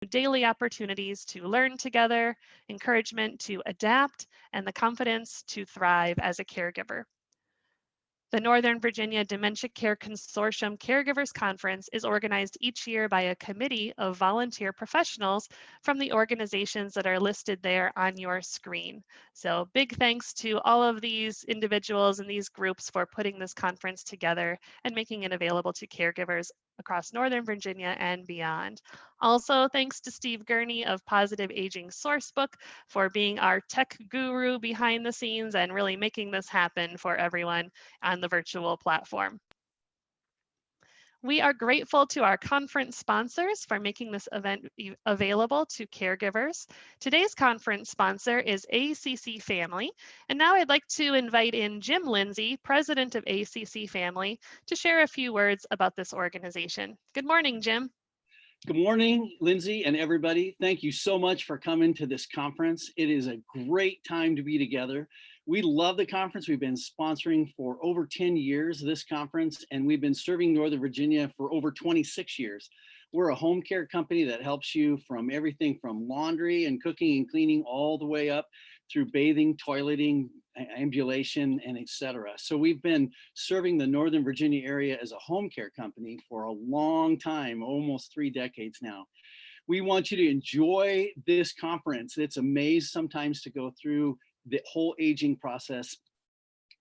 daily opportunities to learn together, encouragement to adapt, and the confidence to thrive as a caregiver. The Northern Virginia Dementia Care Consortium Caregivers Conference is organized each year by a committee of volunteer professionals from the organizations that are listed there on your screen. So big thanks to all of these individuals and these groups for putting this conference together and making it available to caregivers across Northern Virginia and beyond. Also, thanks to Steve Gurney of Positive Aging Sourcebook for being our tech guru behind the scenes and really making this happen for everyone on the virtual platform. We are grateful to our conference sponsors for making this event available to caregivers. Today's conference sponsor is ACC Family, and now I'd like to invite in Jim Lindsey, president of ACC Family, to share a few words about this organization. Good morning, Jim. Good morning, Lindsay and everybody. Thank you so much for coming to this conference. It is a great time to be together. We love the conference. We've been sponsoring for over 10 years this conference, and we've been serving Northern Virginia for over 26 years. We're a home care company that helps you from everything from laundry and cooking and cleaning all the way up through bathing, toileting, ambulation, and etc. So we've been serving the Northern Virginia area as a home care company for a long time, almost 3 decades now. We want you to enjoy this conference. It's a maze sometimes to go through the whole aging process.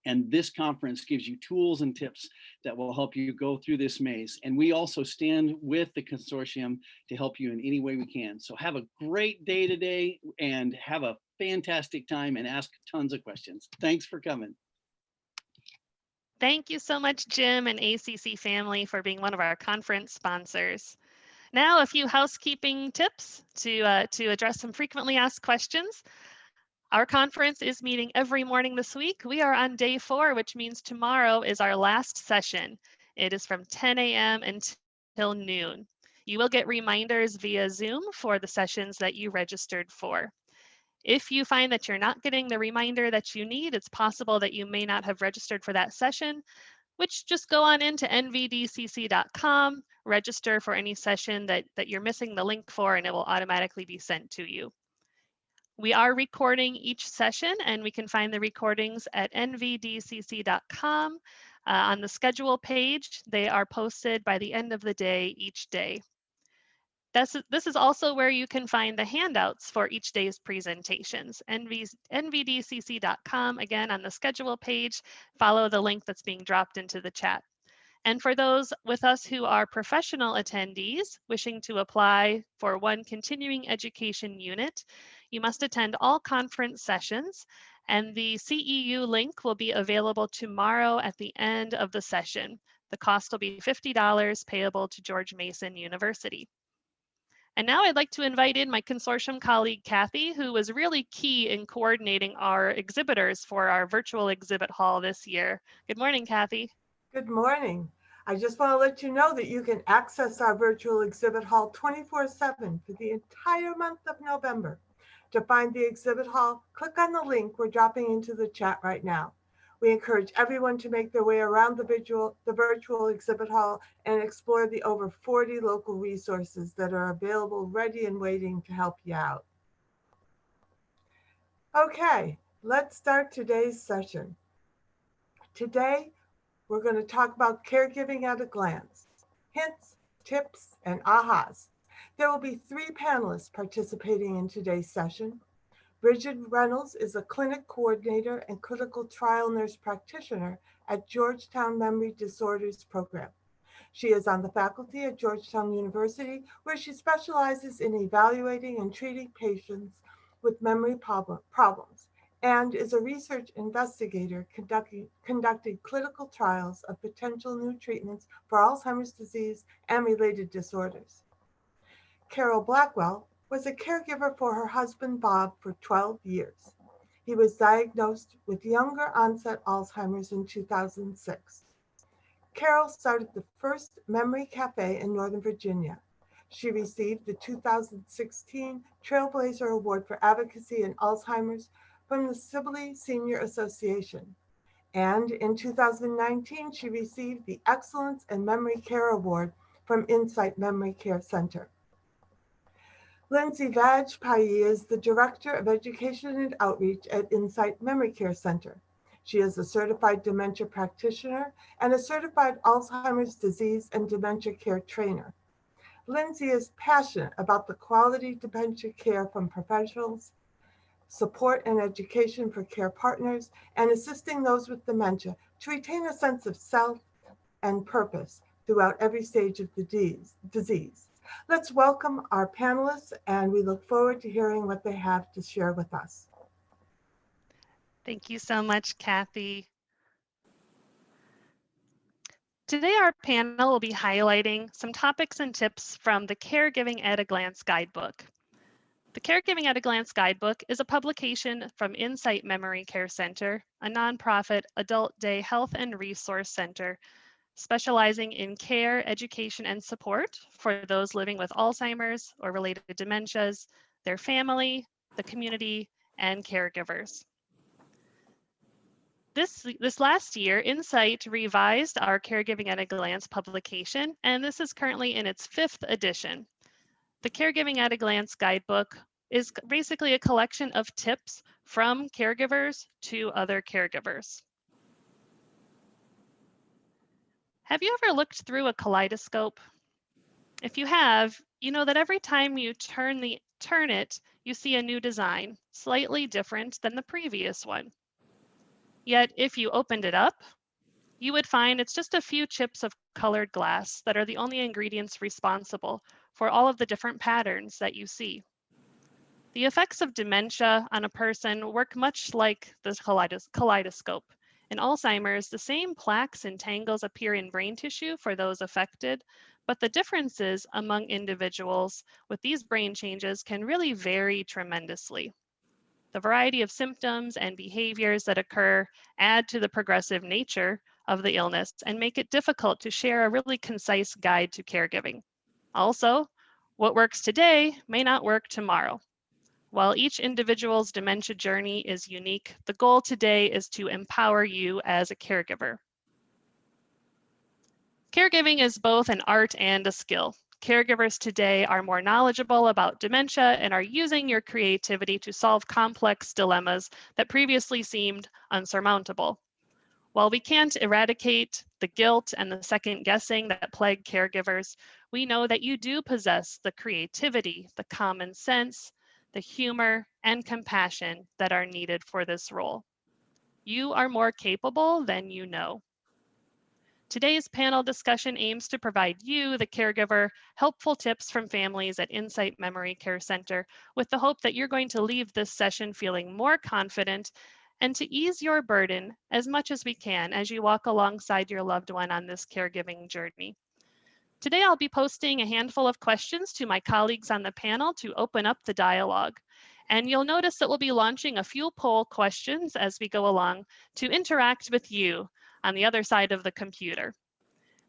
And this conference gives you tools and tips that will help you go through this maze. And we also stand with the consortium to help you in any way we can. So have a great day today and have a fantastic time and ask tons of questions. Thanks for coming. Thank you so much, Jim and ACC Family, for being one of our conference sponsors. Now, a few housekeeping tips to address some frequently asked questions. Our conference is meeting every morning this week. We are on day 4, which means tomorrow is our last session. It is from 10 a.m. until noon. You will get reminders via Zoom for the sessions that you registered for. If you find that you're not getting the reminder that you need, it's possible that you may not have registered for that session, which just go on into nvdcc.com, register for any session that you're missing the link for, and it will automatically be sent to you. We are recording each session, and we can find the recordings at nvdcc.com. On the schedule page, they are posted by the end of the day each day. This is also where you can find the handouts for each day's presentations. nvdcc.com, again, on the schedule page, follow the link that's being dropped into the chat. And for those with us who are professional attendees wishing to apply for one continuing education unit, you must attend all conference sessions, and the CEU link will be available tomorrow at the end of the session. The cost will be $50 payable to George Mason University. And now I'd like to invite in my consortium colleague, Kathy, who was really key in coordinating our exhibitors for our virtual exhibit hall this year. Good morning, Kathy. Good morning. I just want to let you know that you can access our virtual exhibit hall 24/7 for the entire month of November. To find the exhibit hall, click on the link we're dropping into the chat right now. We encourage everyone to make their way around the virtual exhibit hall and explore the over 40 local resources that are available, ready and waiting to help you out. Okay, let's start today's session. Today, we're going to talk about caregiving at a glance, hints, tips, and ahas. There will be 3 panelists participating in today's session. Bridget Reynolds is a clinic coordinator and clinical trial nurse practitioner at Georgetown Memory Disorders Program. She is on the faculty at Georgetown University, where she specializes in evaluating and treating patients with memory problems, and is a research investigator conducting clinical trials of potential new treatments for Alzheimer's disease and related disorders. Carol Blackwell was a caregiver for her husband Bob for 12 years. He was diagnosed with younger onset Alzheimer's in 2006. Carol started the first Memory Café in Northern Virginia. She received the 2016 Trailblazer Award for Advocacy in Alzheimer's from the Sibley Senior Association. And in 2019, she received the Excellence in Memory Care Award from Insight Memory Care Center. Lindsey Vajpeyi is the Director of Education and Outreach at Insight Memory Care Center. She is a certified dementia practitioner and a certified Alzheimer's disease and dementia care trainer. Lindsey is passionate about the quality dementia care from professionals, support and education for care partners, and assisting those with dementia to retain a sense of self and purpose throughout every stage of the disease. Let's welcome our panelists, and we look forward to hearing what they have to share with us. Thank you so much, Kathy. Today, our panel will be highlighting some topics and tips from the Caregiving at a Glance Guidebook. The Caregiving at a Glance Guidebook is a publication from Insight Memory Care Center, a nonprofit adult day health and resource center specializing in care, education, and support for those living with Alzheimer's or related dementias, their family, the community, and caregivers. This last year, Insight revised our Caregiving at a Glance publication, and this is currently in its 5th edition. The Caregiving at a Glance Guidebook is basically a collection of tips from caregivers to other caregivers. Have you ever looked through a kaleidoscope? If you have, you know that every time you turn it, you see a new design, slightly different than the previous one. Yet, if you opened it up, you would find it's just a few chips of colored glass that are the only ingredients responsible for all of the different patterns that you see. The effects of dementia on a person work much like the kaleidoscope. In Alzheimer's, the same plaques and tangles appear in brain tissue for those affected, but the differences among individuals with these brain changes can really vary tremendously. The variety of symptoms and behaviors that occur add to the progressive nature of the illness and make it difficult to share a really concise guide to caregiving. Also, what works today may not work tomorrow. While each individual's dementia journey is unique, the goal today is to empower you as a caregiver. Caregiving is both an art and a skill. Caregivers today are more knowledgeable about dementia and are using your creativity to solve complex dilemmas that previously seemed unsurmountable. While we can't eradicate the guilt and the second guessing that plague caregivers, we know that you do possess the creativity, the common sense, the humor, and compassion that are needed for this role. You are more capable than you know. Today's panel discussion aims to provide you, the caregiver, helpful tips from families at Insight Memory Care Center with the hope that you're going to leave this session feeling more confident and to ease your burden as much as we can as you walk alongside your loved one on this caregiving journey. Today, I'll be posting a handful of questions to my colleagues on the panel to open up the dialogue. And you'll notice that we'll be launching a few poll questions as we go along to interact with you on the other side of the computer.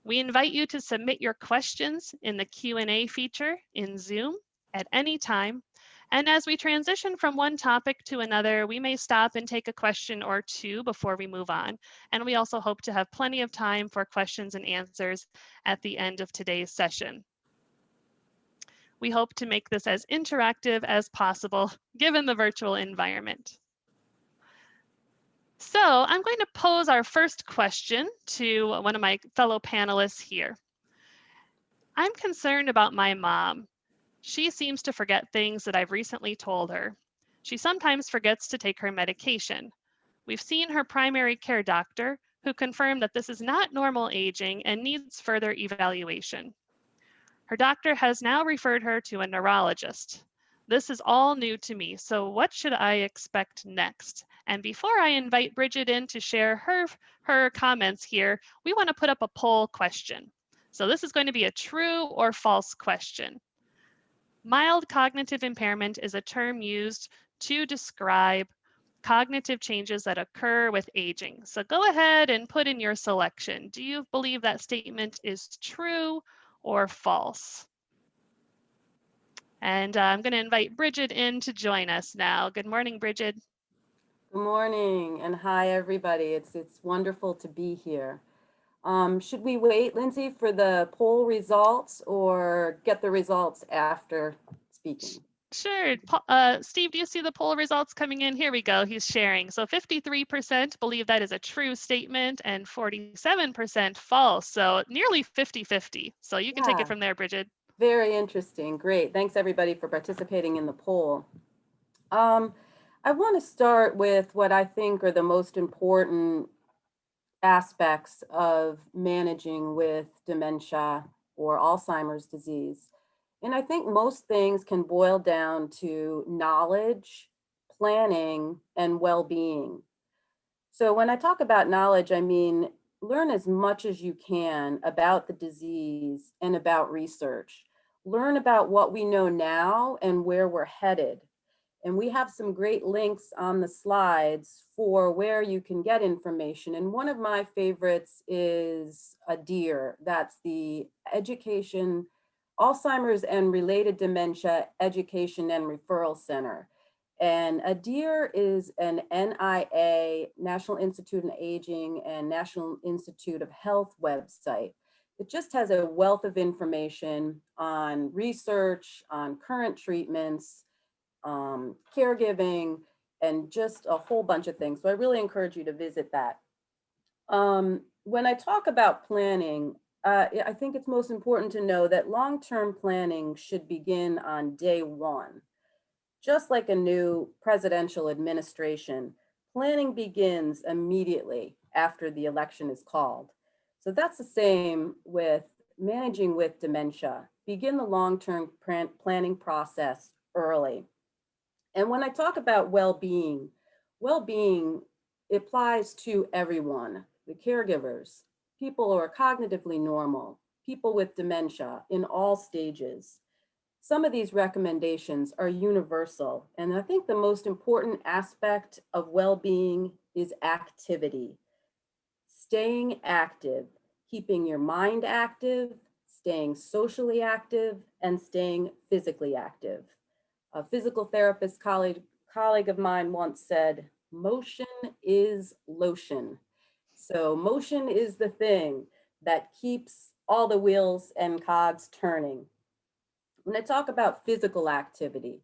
We invite you to submit your questions in the Q&A feature in Zoom at any time. And as we transition from one topic to another, we may stop and take a question or two before we move on. And we also hope to have plenty of time for questions and answers at the end of today's session. We hope to make this as interactive as possible, given the virtual environment. So I'm going to pose our first question to one of my fellow panelists here. I'm concerned about my mom. She seems to forget things that I've recently told her. She sometimes forgets to take her medication. We've seen her primary care doctor, who confirmed that this is not normal aging and needs further evaluation. Her doctor has now referred her to a neurologist. This is all new to me, so what should I expect next? And before I invite Bridget in to share her comments here, we want to put up a poll question. So this is going to be a true or false question. Mild cognitive impairment is a term used to describe cognitive changes that occur with aging. So go ahead and put in your selection. Do you believe that statement is true or false? And I'm going to invite Bridget in to join us now. Good morning, Bridget. Good morning and hi, everybody. It's wonderful to be here. Should we wait, Lindsey, for the poll results or get the results after speaking. Sure. Steve, do you see the poll results coming in? Here we go. He's sharing. So 53% believe that is a true statement and 47% false. So nearly 50-50. So you can take it from there, Bridget. Very interesting. Great. Thanks everybody for participating in the poll. I want to start with what I think are the most important aspects of managing with dementia or Alzheimer's disease. And I think most things can boil down to knowledge, planning, and well-being. So when I talk about knowledge, I mean, learn as much as you can about the disease and about research. Learn about what we know now and where we're headed. And we have some great links on the slides for where you can get information. And one of my favorites is ADEAR. That's the Education, Alzheimer's and Related Dementia Education and Referral Center. And ADEAR is an NIA, National Institute on Aging and National Institute of Health website. It just has a wealth of information on research, on current treatments, caregiving, and just a whole bunch of things. So I really encourage you to visit that. When I talk about planning, I think it's most important to know that long-term planning should begin on day one. Just like a new presidential administration, planning begins immediately after the election is called. So that's the same with managing with dementia. Begin the long-term planning process early. And when I talk about well-being applies to everyone, the caregivers, people who are cognitively normal, people with dementia in all stages. Some of these recommendations are universal, and I think the most important aspect of well-being is activity. Staying active, keeping your mind active, staying socially active, and staying physically active. A physical therapist colleague of mine once said, motion is lotion. So motion is the thing that keeps all the wheels and cogs turning. When I talk about physical activity,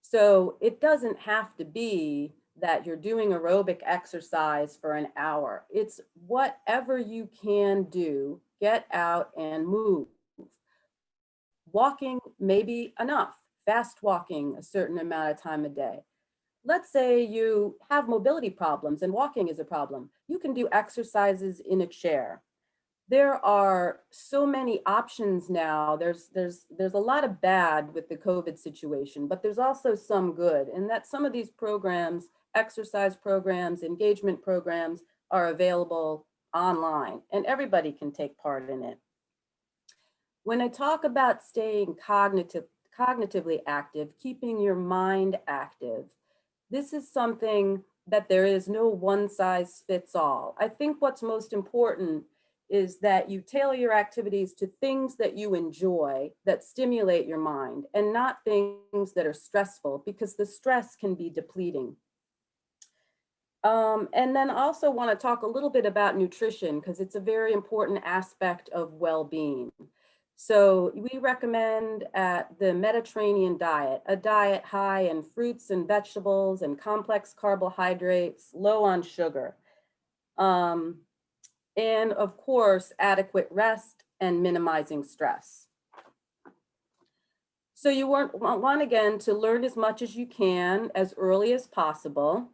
so it doesn't have to be that you're doing aerobic exercise for an hour. It's whatever you can do, get out and move. Walking may be enough, fast walking a certain amount of time a day. Let's say you have mobility problems and walking is a problem. You can do exercises in a chair. There are so many options now. There's a lot of bad with the COVID situation, but there's also some good, and that some of these programs, exercise programs, engagement programs, are available online, and everybody can take part in it. When I talk about staying cognitively active, keeping your mind active, this is something that there is no one size fits all. I think what's most important is that you tailor your activities to things that you enjoy, that stimulate your mind, and not things that are stressful, because the stress can be depleting. And then also want to talk a little bit about nutrition, because it's a very important aspect of well-being. So we recommend the Mediterranean diet, a diet high in fruits and vegetables and complex carbohydrates, low on sugar. And of course, adequate rest and minimizing stress. So you want again to learn as much as you can as early as possible.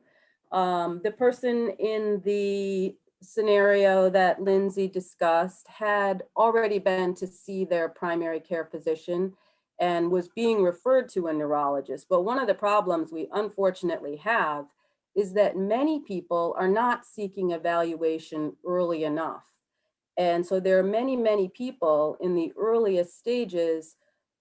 The person in the scenario that Lindsey discussed had already been to see their primary care physician and was being referred to a neurologist. But one of the problems we unfortunately have is that many people are not seeking evaluation early enough. And so there are many, many people in the earliest stages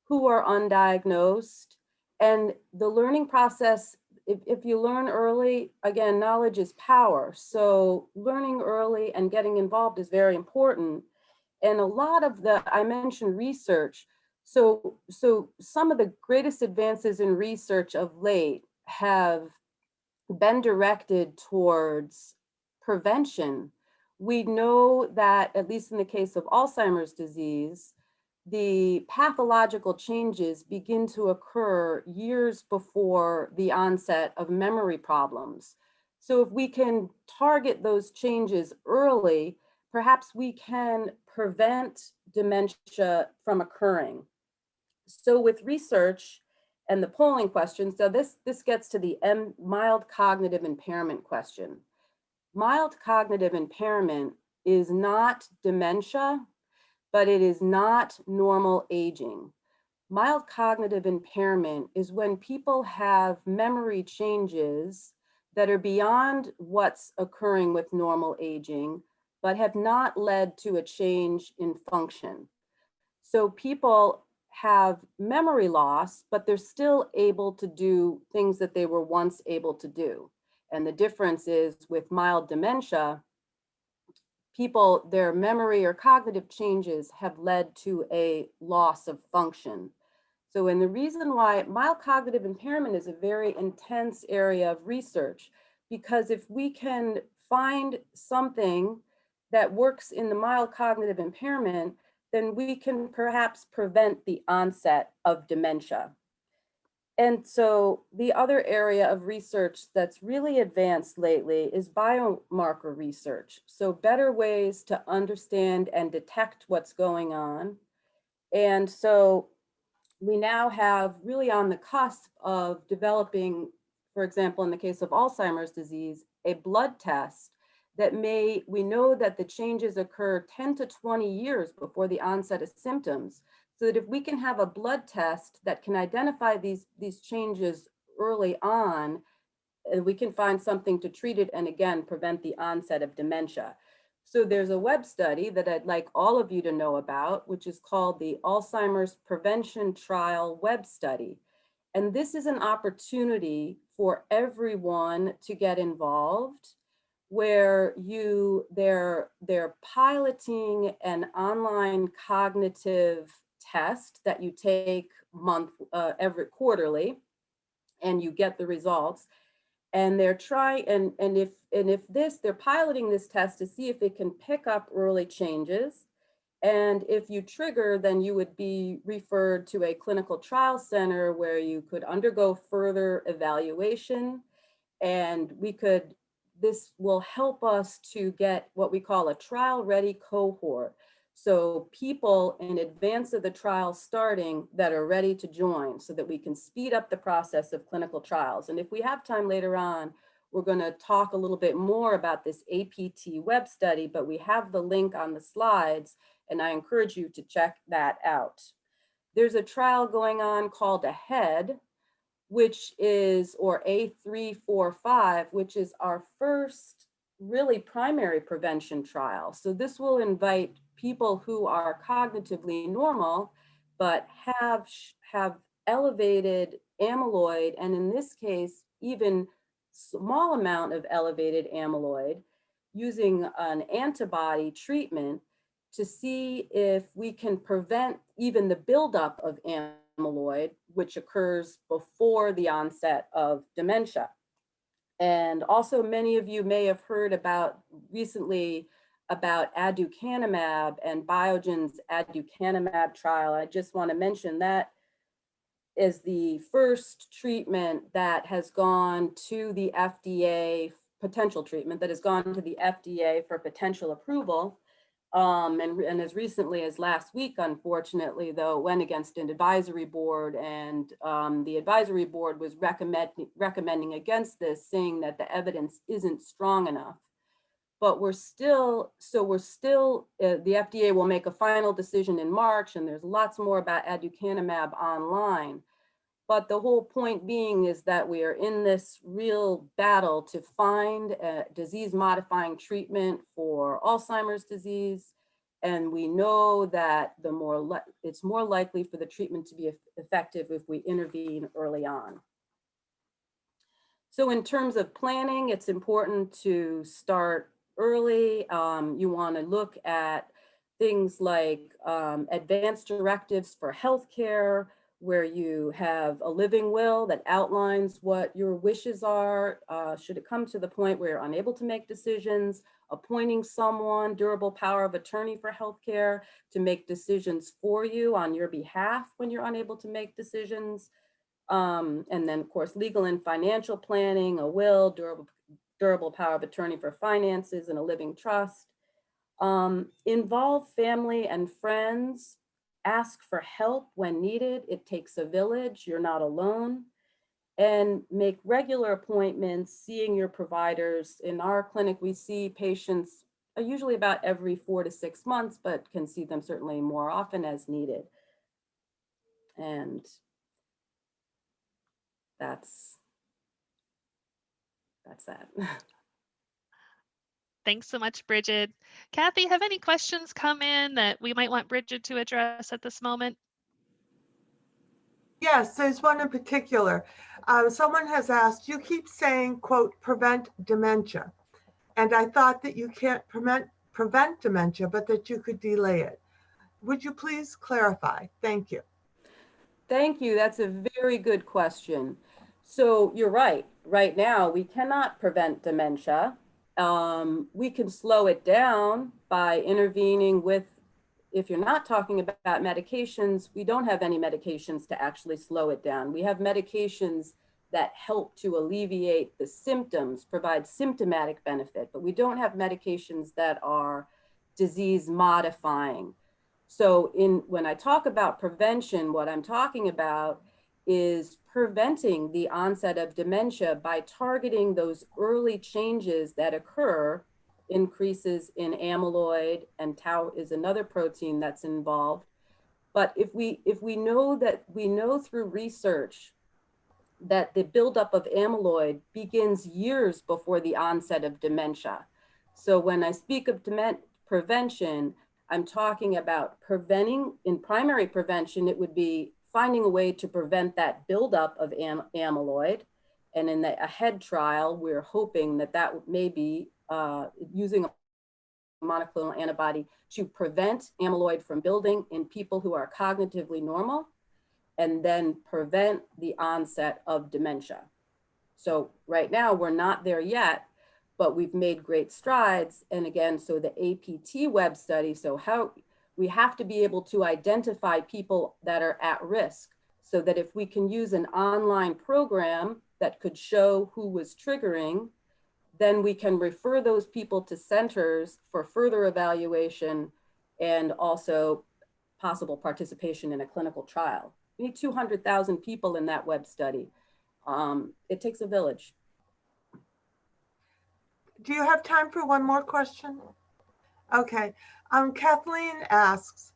who are undiagnosed, and the learning process, if you learn early, again, knowledge is power. So learning early and getting involved is very important. And a lot of I mentioned research. So some of the greatest advances in research of late have been directed towards prevention. We know that, at least in the case of Alzheimer's disease, the pathological changes begin to occur years before the onset of memory problems. So if we can target those changes early, perhaps we can prevent dementia from occurring. So with research and the polling question, so this gets to the mild cognitive impairment question. Mild cognitive impairment is not dementia, but it is not normal aging. Mild cognitive impairment is when people have memory changes that are beyond what's occurring with normal aging, but have not led to a change in function. So people have memory loss, but they're still able to do things that they were once able to do. And the difference is with mild dementia, people, their memory or cognitive changes have led to a loss of function. So, and the reason why mild cognitive impairment is a very intense area of research, because if we can find something that works in the mild cognitive impairment, then we can perhaps prevent the onset of dementia. And so the other area of research that's really advanced lately is biomarker research. So better ways to understand and detect what's going on. And so we now have really on the cusp of developing, for example, in the case of Alzheimer's disease, a blood test that we know that the changes occur 10 to 20 years before the onset of symptoms. So that if we can have a blood test that can identify these changes early on, we can find something to treat it and again, prevent the onset of dementia. So there's a web study that I'd like all of you to know about, which is called the Alzheimer's Prevention Trial Web Study. And this is an opportunity for everyone to get involved, where they're piloting an online cognitive test that you take every quarterly, and you get the results. And they're trying, and if they're piloting this test to see if it can pick up early changes. And if you trigger, then you would be referred to a clinical trial center where you could undergo further evaluation. And this will help us to get what we call a trial ready cohort. So people in advance of the trial starting that are ready to join, so that we can speed up the process of clinical trials. And if we have time later on, we're going to talk a little bit more about this APT web study, but we have the link on the slides, and I encourage you to check that out. There's a trial going on called AHEAD, which is, or A345, which is our first really primary prevention trial. So this will invite people who are cognitively normal, but have elevated amyloid, and in this case, even small amount of elevated amyloid, using an antibody treatment to see if we can prevent even the buildup of amyloid, which occurs before the onset of dementia. And also, many of you may have heard recently about aducanumab and Biogen's aducanumab trial. I just want to mention that is the first treatment that has gone to the FDA, potential treatment that has gone to the FDA for potential approval. And as recently as last week, unfortunately, though, it went against an advisory board, and the advisory board was recommending against this, saying that the evidence isn't strong enough. But the FDA will make a final decision in March, and there's lots more about aducanumab online. But the whole point being is that we are in this real battle to find a disease-modifying treatment for Alzheimer's disease. And we know that it's more likely for the treatment to be effective if we intervene early on. So in terms of planning, it's important to start early. You want to look at things like advanced directives for healthcare, where you have a living will that outlines what your wishes are, should it come to the point where you're unable to make decisions, appointing someone, durable power of attorney for healthcare to make decisions for you on your behalf when you're unable to make decisions. And then of course, legal and financial planning, a will, durable power of attorney for finances, and a living trust. Involve family and friends, ask for help when needed. It takes a village, you're not alone. And make regular appointments, seeing your providers. In our clinic, we see patients usually about every 4 to 6 months, but can see them certainly more often as needed. And that's that. Thanks so much, Bridget. Kathy, have any questions come in that we might want Bridget to address at this moment? Yes, there's one in particular. Someone has asked, you keep saying, quote, prevent dementia. And I thought that you can't prevent dementia, but that you could delay it. Would you please clarify? Thank you. Thank you. That's a very good question. So you're right. Right now, we cannot prevent dementia. We can slow it down by intervening with, if you're not talking about medications, we don't have any medications to actually slow it down. We have medications that help to alleviate the symptoms, provide symptomatic benefit, but we don't have medications that are disease modifying. So when I talk about prevention, what I'm talking about is preventing the onset of dementia by targeting those early changes that occur, increases in amyloid, and tau is another protein that's involved. But if we know through research that the buildup of amyloid begins years before the onset of dementia. So when I speak of prevention, I'm talking about preventing. In primary prevention, it would be finding a way to prevent that buildup of amyloid. And in the AHEAD trial, we're hoping that may be using a monoclonal antibody to prevent amyloid from building in people who are cognitively normal, and then prevent the onset of dementia. So right now, we're not there yet, but we've made great strides. And again, so the APT web study, so how we have to be able to identify people that are at risk, so that if we can use an online program that could show who was triggering, then we can refer those people to centers for further evaluation and also possible participation in a clinical trial. We need 200,000 people in that web study. It takes a village. Do you have time for one more question? Okay. Kathleen asks,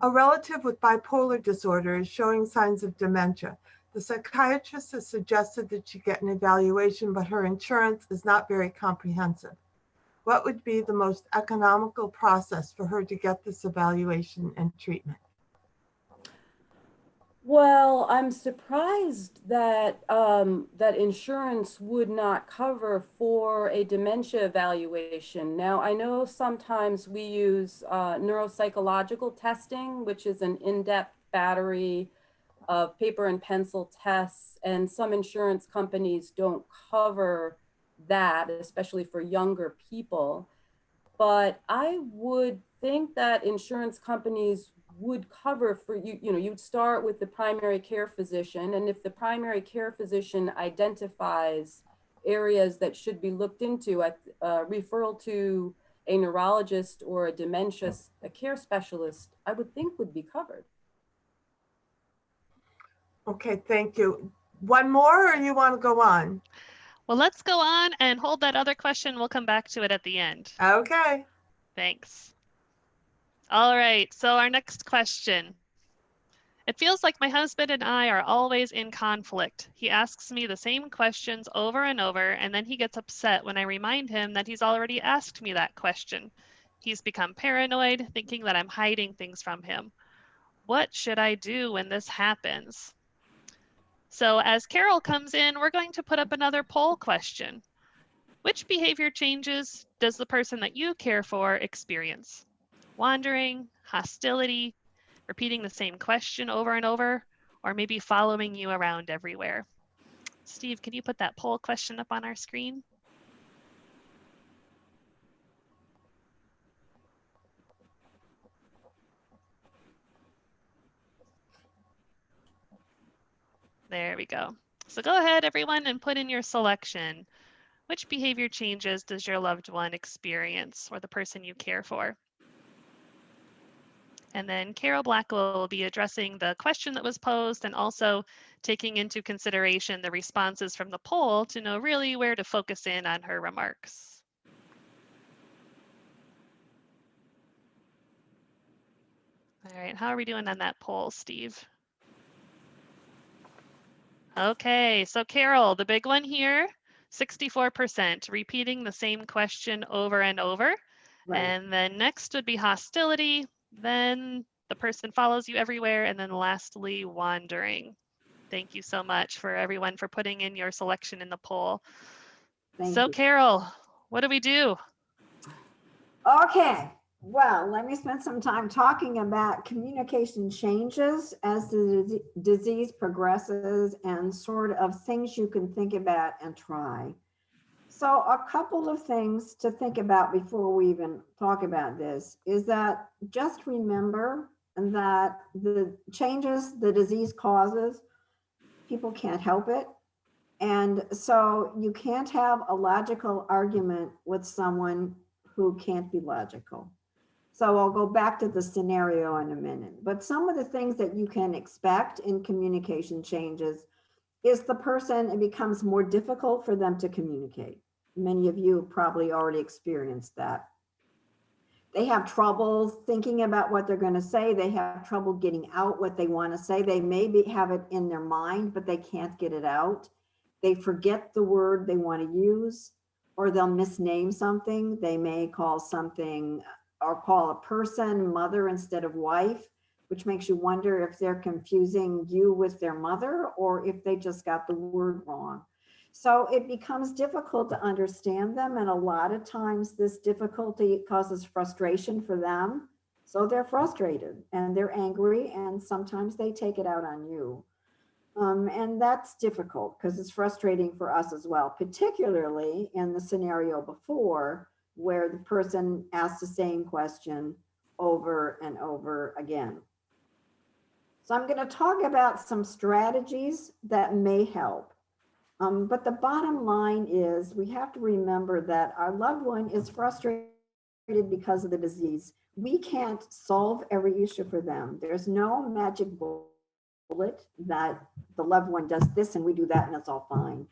a relative with bipolar disorder is showing signs of dementia. The psychiatrist has suggested that she get an evaluation, but her insurance is not very comprehensive. What would be the most economical process for her to get this evaluation and treatment? Well, I'm surprised that that insurance would not cover for a dementia evaluation. Now, I know sometimes we use neuropsychological testing, which is an in-depth battery of paper and pencil tests, and some insurance companies don't cover that, especially for younger people. But I would think that insurance companies would cover for you. You'd start with the primary care physician, and if the primary care physician identifies areas that should be looked into, a referral to a neurologist or a dementia care specialist, I would think would be covered. Okay, thank you. One more, or you want to go on? Well, let's go on and hold that other question. We'll come back to it at the end. Okay. Thanks. All right, so our next question. It feels like my husband and I are always in conflict. He asks me the same questions over and over, and then he gets upset when I remind him that he's already asked me that question. He's become paranoid, thinking that I'm hiding things from him. What should I do when this happens? So as Carol comes in, we're going to put up another poll question. Which behavior changes does the person that you care for experience? Wandering, hostility, repeating the same question over and over, or maybe following you around everywhere? Steve, can you put that poll question up on our screen? There we go. So go ahead, everyone, and put in your selection. Which behavior changes does your loved one experience or the person you care for? And then Carol Blackwell will be addressing the question that was posed and also taking into consideration the responses from the poll to know really where to focus in on her remarks. All right, how are we doing on that poll, Steve? Okay, so Carol, the big one here, 64%, repeating the same question over and over. Right. And then next would be hostility, then the person follows you everywhere, and then lastly, wandering. Thank you so much for everyone for putting in your selection in the poll. Thank So you. Carol, what do we do? Okay, well, let me spend some time talking about communication changes as the disease progresses and sort of things you can think about and try. So a couple of things to think about before we even talk about this is that just remember that the changes the disease causes, people can't help it. And so you can't have a logical argument with someone who can't be logical. So I'll go back to the scenario in a minute. But some of the things that you can expect in communication changes is the person, it becomes more difficult for them to communicate. Many of you probably already experienced that. They have trouble thinking about what they're going to say. They have trouble getting out what they want to say. They maybe have it in their mind, but they can't get it out. They forget the word they want to use, or they'll misname something. They may call something or call a person mother instead of wife, which makes you wonder if they're confusing you with their mother or if they just got the word wrong. So it becomes difficult to understand them. And a lot of times this difficulty causes frustration for them. So they're frustrated and they're angry, and sometimes they take it out on you. And that's difficult because it's frustrating for us as well, particularly in the scenario before where the person asks the same question over and over again. So I'm going to talk about some strategies that may help. But the bottom line is we have to remember that our loved one is frustrated because of the disease. We can't solve every issue for them. There's no magic bullet that the loved one does this and we do that and it's all fine.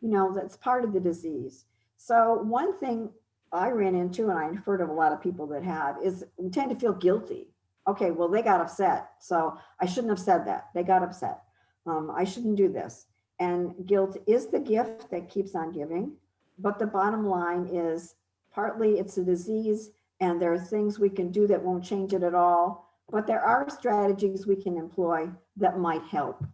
You know, that's part of the disease. So one thing I ran into, and I've heard of a lot of people that have, is we tend to feel guilty. Okay, well, they got upset, so I shouldn't have said that. They got upset. I shouldn't do this. And guilt is the gift that keeps on giving. But the bottom line is partly it's a disease and there are things we can do that won't change it at all. But there are strategies we can employ that might help.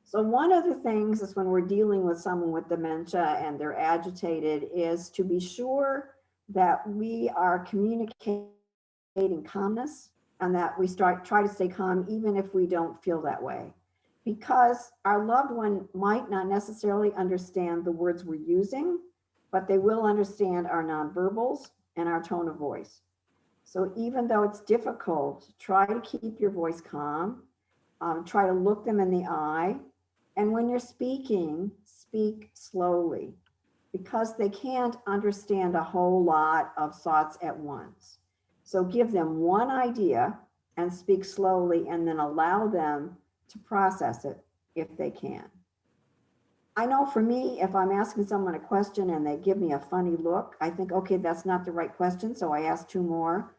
So one of the things is when we're dealing with someone with dementia and they're agitated is to be sure that we are communicating calmness and that we try to stay calm even if we don't feel that way. Because our loved one might not necessarily understand the words we're using, but they will understand our nonverbals and our tone of voice. So even though it's difficult, try to keep your voice calm, try to look them in the eye. And when you're speaking, speak slowly because they can't understand a whole lot of thoughts at once. So give them one idea and speak slowly and then allow them to process it if they can. I know for me, if I'm asking someone a question and they give me a funny look, I think, okay, that's not the right question. So I ask two more.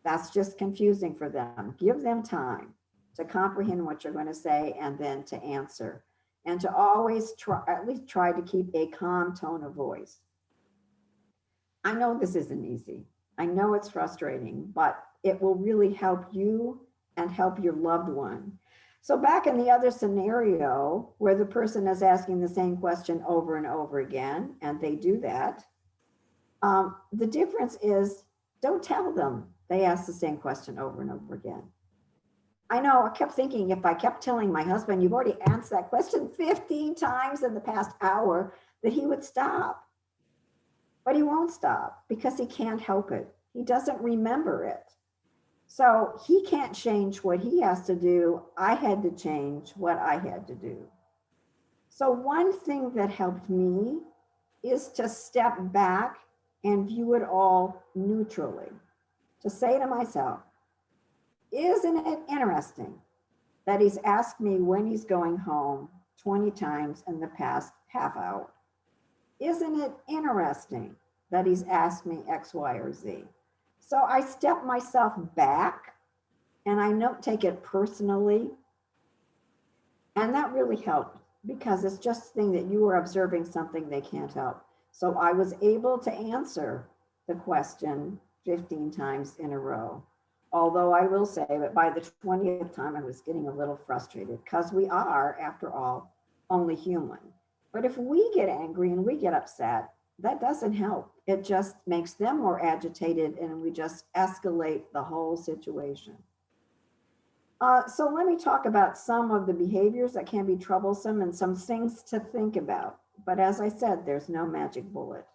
That's just confusing for them. Give them time to comprehend what you're going to say and then to answer. And to always try, at least try to keep a calm tone of voice. I know this isn't easy. I know it's frustrating, but it will really help you and help your loved one. So back in the other scenario where the person is asking the same question over and over again, and they do that, the difference is don't tell them they ask the same question over and over again. I know, I kept thinking if I kept telling my husband, you've already answered that question 15 times in the past hour, that he would stop. But he won't stop because he can't help it. He doesn't remember it. So he can't change what he has to do. I had to change what I had to do. So one thing that helped me is to step back and view it all neutrally. To say to myself, isn't it interesting that he's asked me when he's going home 20 times in the past half hour? Isn't it interesting that he's asked me X, Y, or Z? So I step myself back and I don't take it personally. And that really helped because it's just a thing that you are observing something they can't help. So I was able to answer the question 15 times in a row. Although I will say that by the 20th time, I was getting a little frustrated because we are, after all, only human. But if we get angry and we get upset, that doesn't help. It just makes them more agitated and we just escalate the whole situation. So let me talk about some of the behaviors that can be troublesome and some things to think about. But as I said, there's no magic bullet.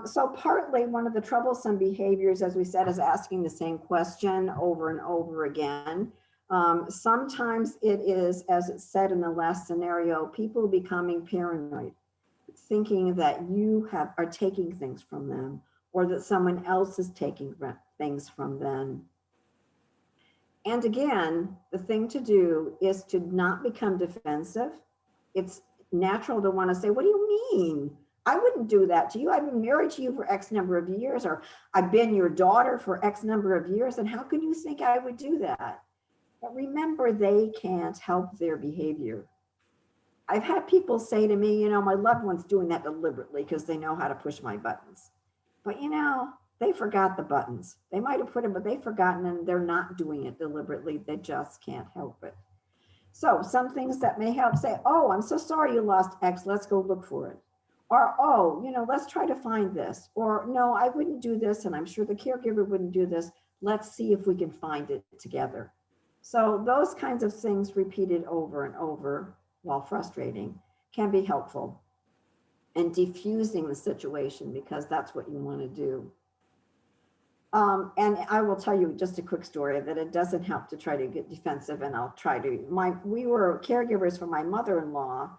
So partly one of the troublesome behaviors, as we said, is asking the same question over and over again. Sometimes it is, as it said in the last scenario, people becoming paranoid, thinking that you are taking things from them or that someone else is taking things from them. And again, the thing to do is to not become defensive. It's natural to want to say, what do you mean? I wouldn't do that to you. I've been married to you for X number of years, or I've been your daughter for X number of years. And how can you think I would do that? But remember, they can't help their behavior. I've had people say to me, my loved one's doing that deliberately because they know how to push my buttons. But they forgot the buttons. They might have put them, but they've forgotten and they're not doing it deliberately. They just can't help it. So some things that may help, say, oh, I'm so sorry you lost X. Let's go look for it. Or, oh, let's try to find this. Or, no, I wouldn't do this. And I'm sure the caregiver wouldn't do this. Let's see if we can find it together. So those kinds of things repeated over and over while frustrating can be helpful in diffusing the situation because that's what you want to do. And I will tell you just a quick story that it doesn't help to try to get defensive, and I'll try to. We were caregivers for my mother-in-law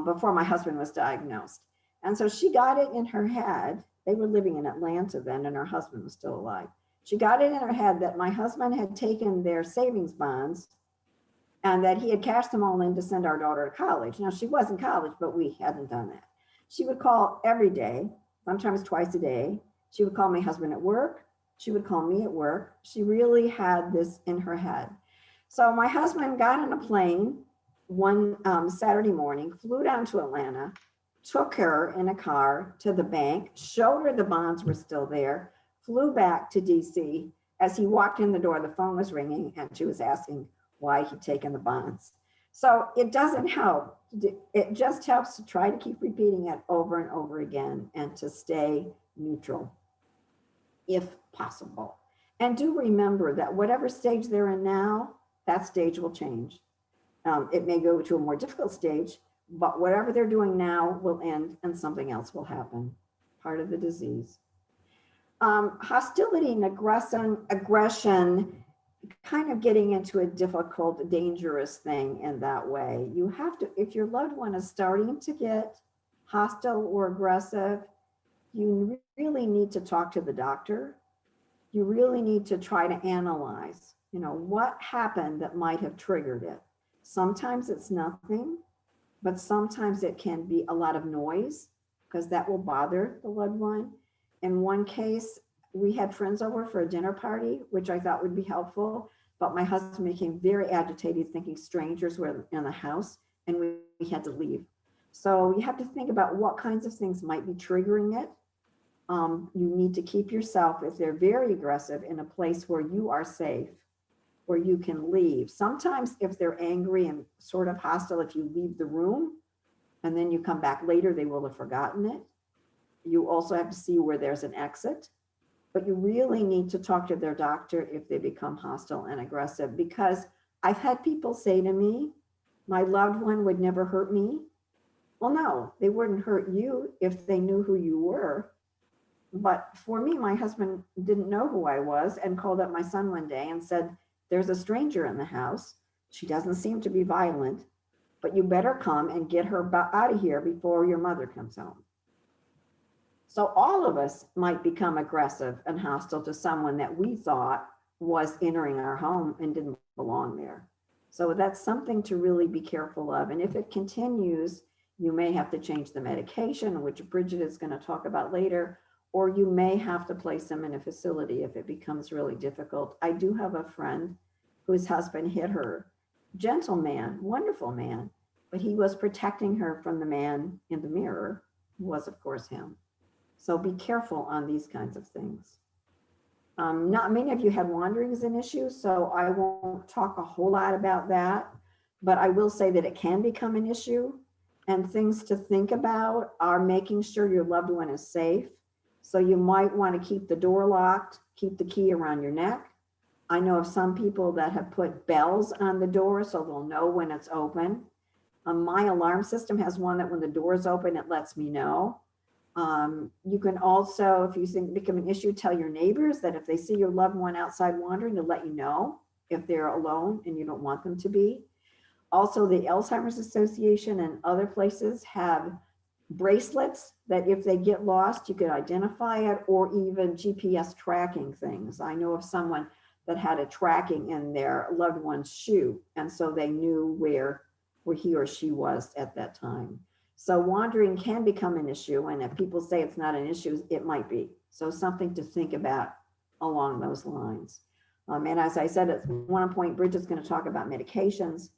before my husband was diagnosed. And so she got it in her head, they were living in Atlanta then, and her husband was still alive. She got it in her head that my husband had taken their savings bonds and that he had cashed them all in to send our daughter to college. Now, she was in college, but we hadn't done that. She would call every day, sometimes twice a day. She would call my husband at work. She would call me at work. She really had this in her head. So my husband got on a plane one Saturday morning, flew down to Atlanta, took her in a car to the bank, showed her the bonds were still there, flew back to DC. As he walked in the door, the phone was ringing and she was asking why he'd taken the bonds. So it doesn't help. It just helps to try to keep repeating it over and over again and to stay neutral if possible. And do remember that whatever stage they're in now, that stage will change. It may go to a more difficult stage, but whatever they're doing now will end and something else will happen. Part of the disease. Hostility and aggression, kind of getting into a difficult, dangerous thing in that way. You have to, if your loved one is starting to get hostile or aggressive, you really need to talk to the doctor. You really need to try to analyze, what happened that might have triggered it. Sometimes it's nothing, but sometimes it can be a lot of noise because that will bother the loved one. In one case, we had friends over for a dinner party, which I thought would be helpful, but my husband became very agitated thinking strangers were in the house and we had to leave. So you have to think about what kinds of things might be triggering it. You need to keep yourself, if they're very aggressive, in a place where you are safe, where you can leave. Sometimes if they're angry and sort of hostile, if you leave the room and then you come back later, they will have forgotten it. You also have to see where there's an exit. but you really need to talk to their doctor if they become hostile and aggressive, because I've had people say to me, my loved one would never hurt me. Well, no, they wouldn't hurt you if they knew who you were. But for me, my husband didn't know who I was and called up my son one day and said, there's a stranger in the house. She doesn't seem to be violent, but you better come and get her out of here before your mother comes home. So all of us might become aggressive and hostile to someone that we thought was entering our home and didn't belong there. So that's something to really be careful of. And if it continues, you may have to change the medication, which Bridget is going to talk about later, or you may have to place them in a facility if it becomes really difficult. I do have a friend whose husband hit her. Gentle man, wonderful man, but he was protecting her from the man in the mirror, who was, of course, him. So be careful on these kinds of things. Not many of you have wanderings and issues, so I won't talk a whole lot about that, but I will say that it can become an issue, and things to think about are making sure your loved one is safe. So you might want to keep the door locked, keep the key around your neck. I know of some people that have put bells on the door so they'll know when it's open. My alarm system has one that when the door is open, it lets me know. You can also, if you think it become an issue, tell your neighbors that if they see your loved one outside wandering, to let you know if they're alone and you don't want them to be. Also, the Alzheimer's Association and other places have bracelets that if they get lost, you could identify it, or even GPS tracking things. I know of someone that had a tracking in their loved one's shoe, and so they knew where he or she was at that time. So wandering can become an issue, and if people say it's not an issue, it might be. So something to think about along those lines. And as I said, at one point, Bridget's going to talk about medications.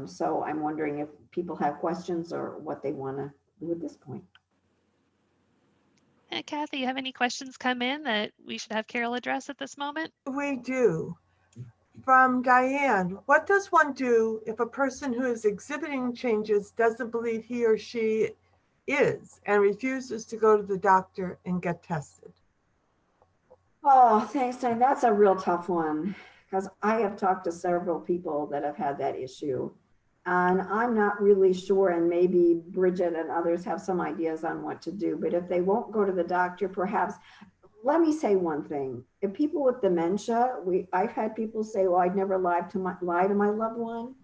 So I'm wondering if people have questions or what they want to do at this point. Kathy, you have any questions come in that we should have Carol address at this moment? We do. From Diane, what does one do if a person who is exhibiting changes doesn't believe he or she is and refuses to go to the doctor and get tested? Oh, thanks, Diane. That's a real tough one, because I have talked to several people that have had that issue. And I'm not really sure, and maybe Bridget and others have some ideas on what to do, but if they won't go to the doctor, perhaps, let me say one thing. If people with dementia, I've had people say, well, I'd never lie to my loved one.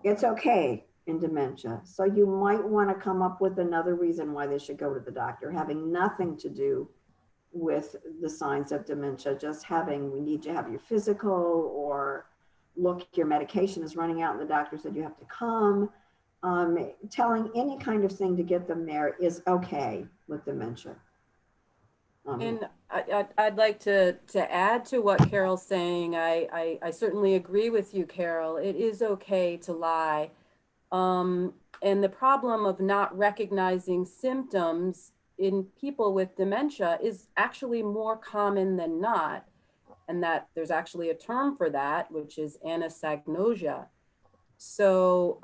It's okay in dementia. So you might want to come up with another reason why they should go to the doctor, having nothing to do with the signs of dementia, just having, we need to have your physical, or look, your medication is running out and the doctor said you have to come. Telling any kind of thing to get them there is okay with dementia. And I'd like to add to what Carol's saying. I certainly agree with you, Carol. It is okay to lie. And the problem of not recognizing symptoms in people with dementia is actually more common than not. And that there's actually a term for that, which is Anasagnosia. So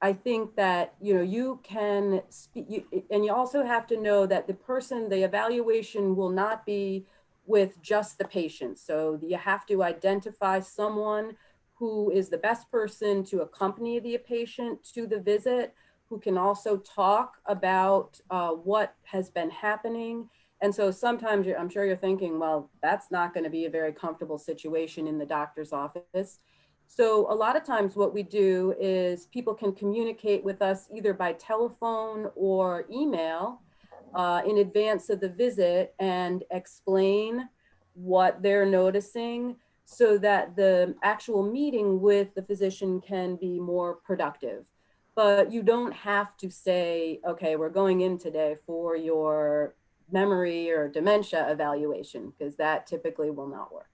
I think that, you can speak, and you also have to know that the evaluation will not be with just the patient. So you have to identify someone who is the best person to accompany the patient to the visit, who can also talk about what has been happening. And so sometimes I'm sure you're thinking, well, that's not going to be a very comfortable situation in the doctor's office. So a lot of times what we do is people can communicate with us either by telephone or email in advance of the visit and explain what they're noticing, so that the actual meeting with the physician can be more productive. But you don't have to say, okay, we're going in today for your memory or dementia evaluation, because that typically will not work.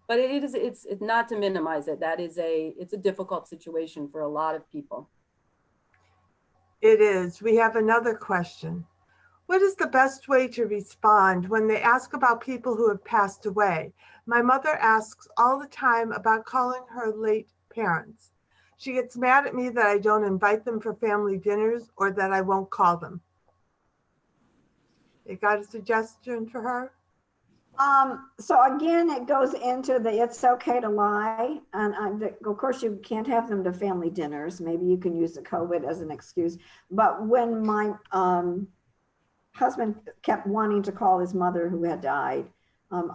But it's not to minimize it. It's a difficult situation for a lot of people. It is. We have another question. What is the best way to respond when they ask about people who have passed away? My mother asks all the time about calling her late parents. She gets mad at me that I don't invite them for family dinners, or that I won't call them. You got a suggestion for her? So again, it goes into the it's okay to lie. And of course, you can't have them to family dinners. Maybe you can use the COVID as an excuse. But when my husband kept wanting to call his mother who had died,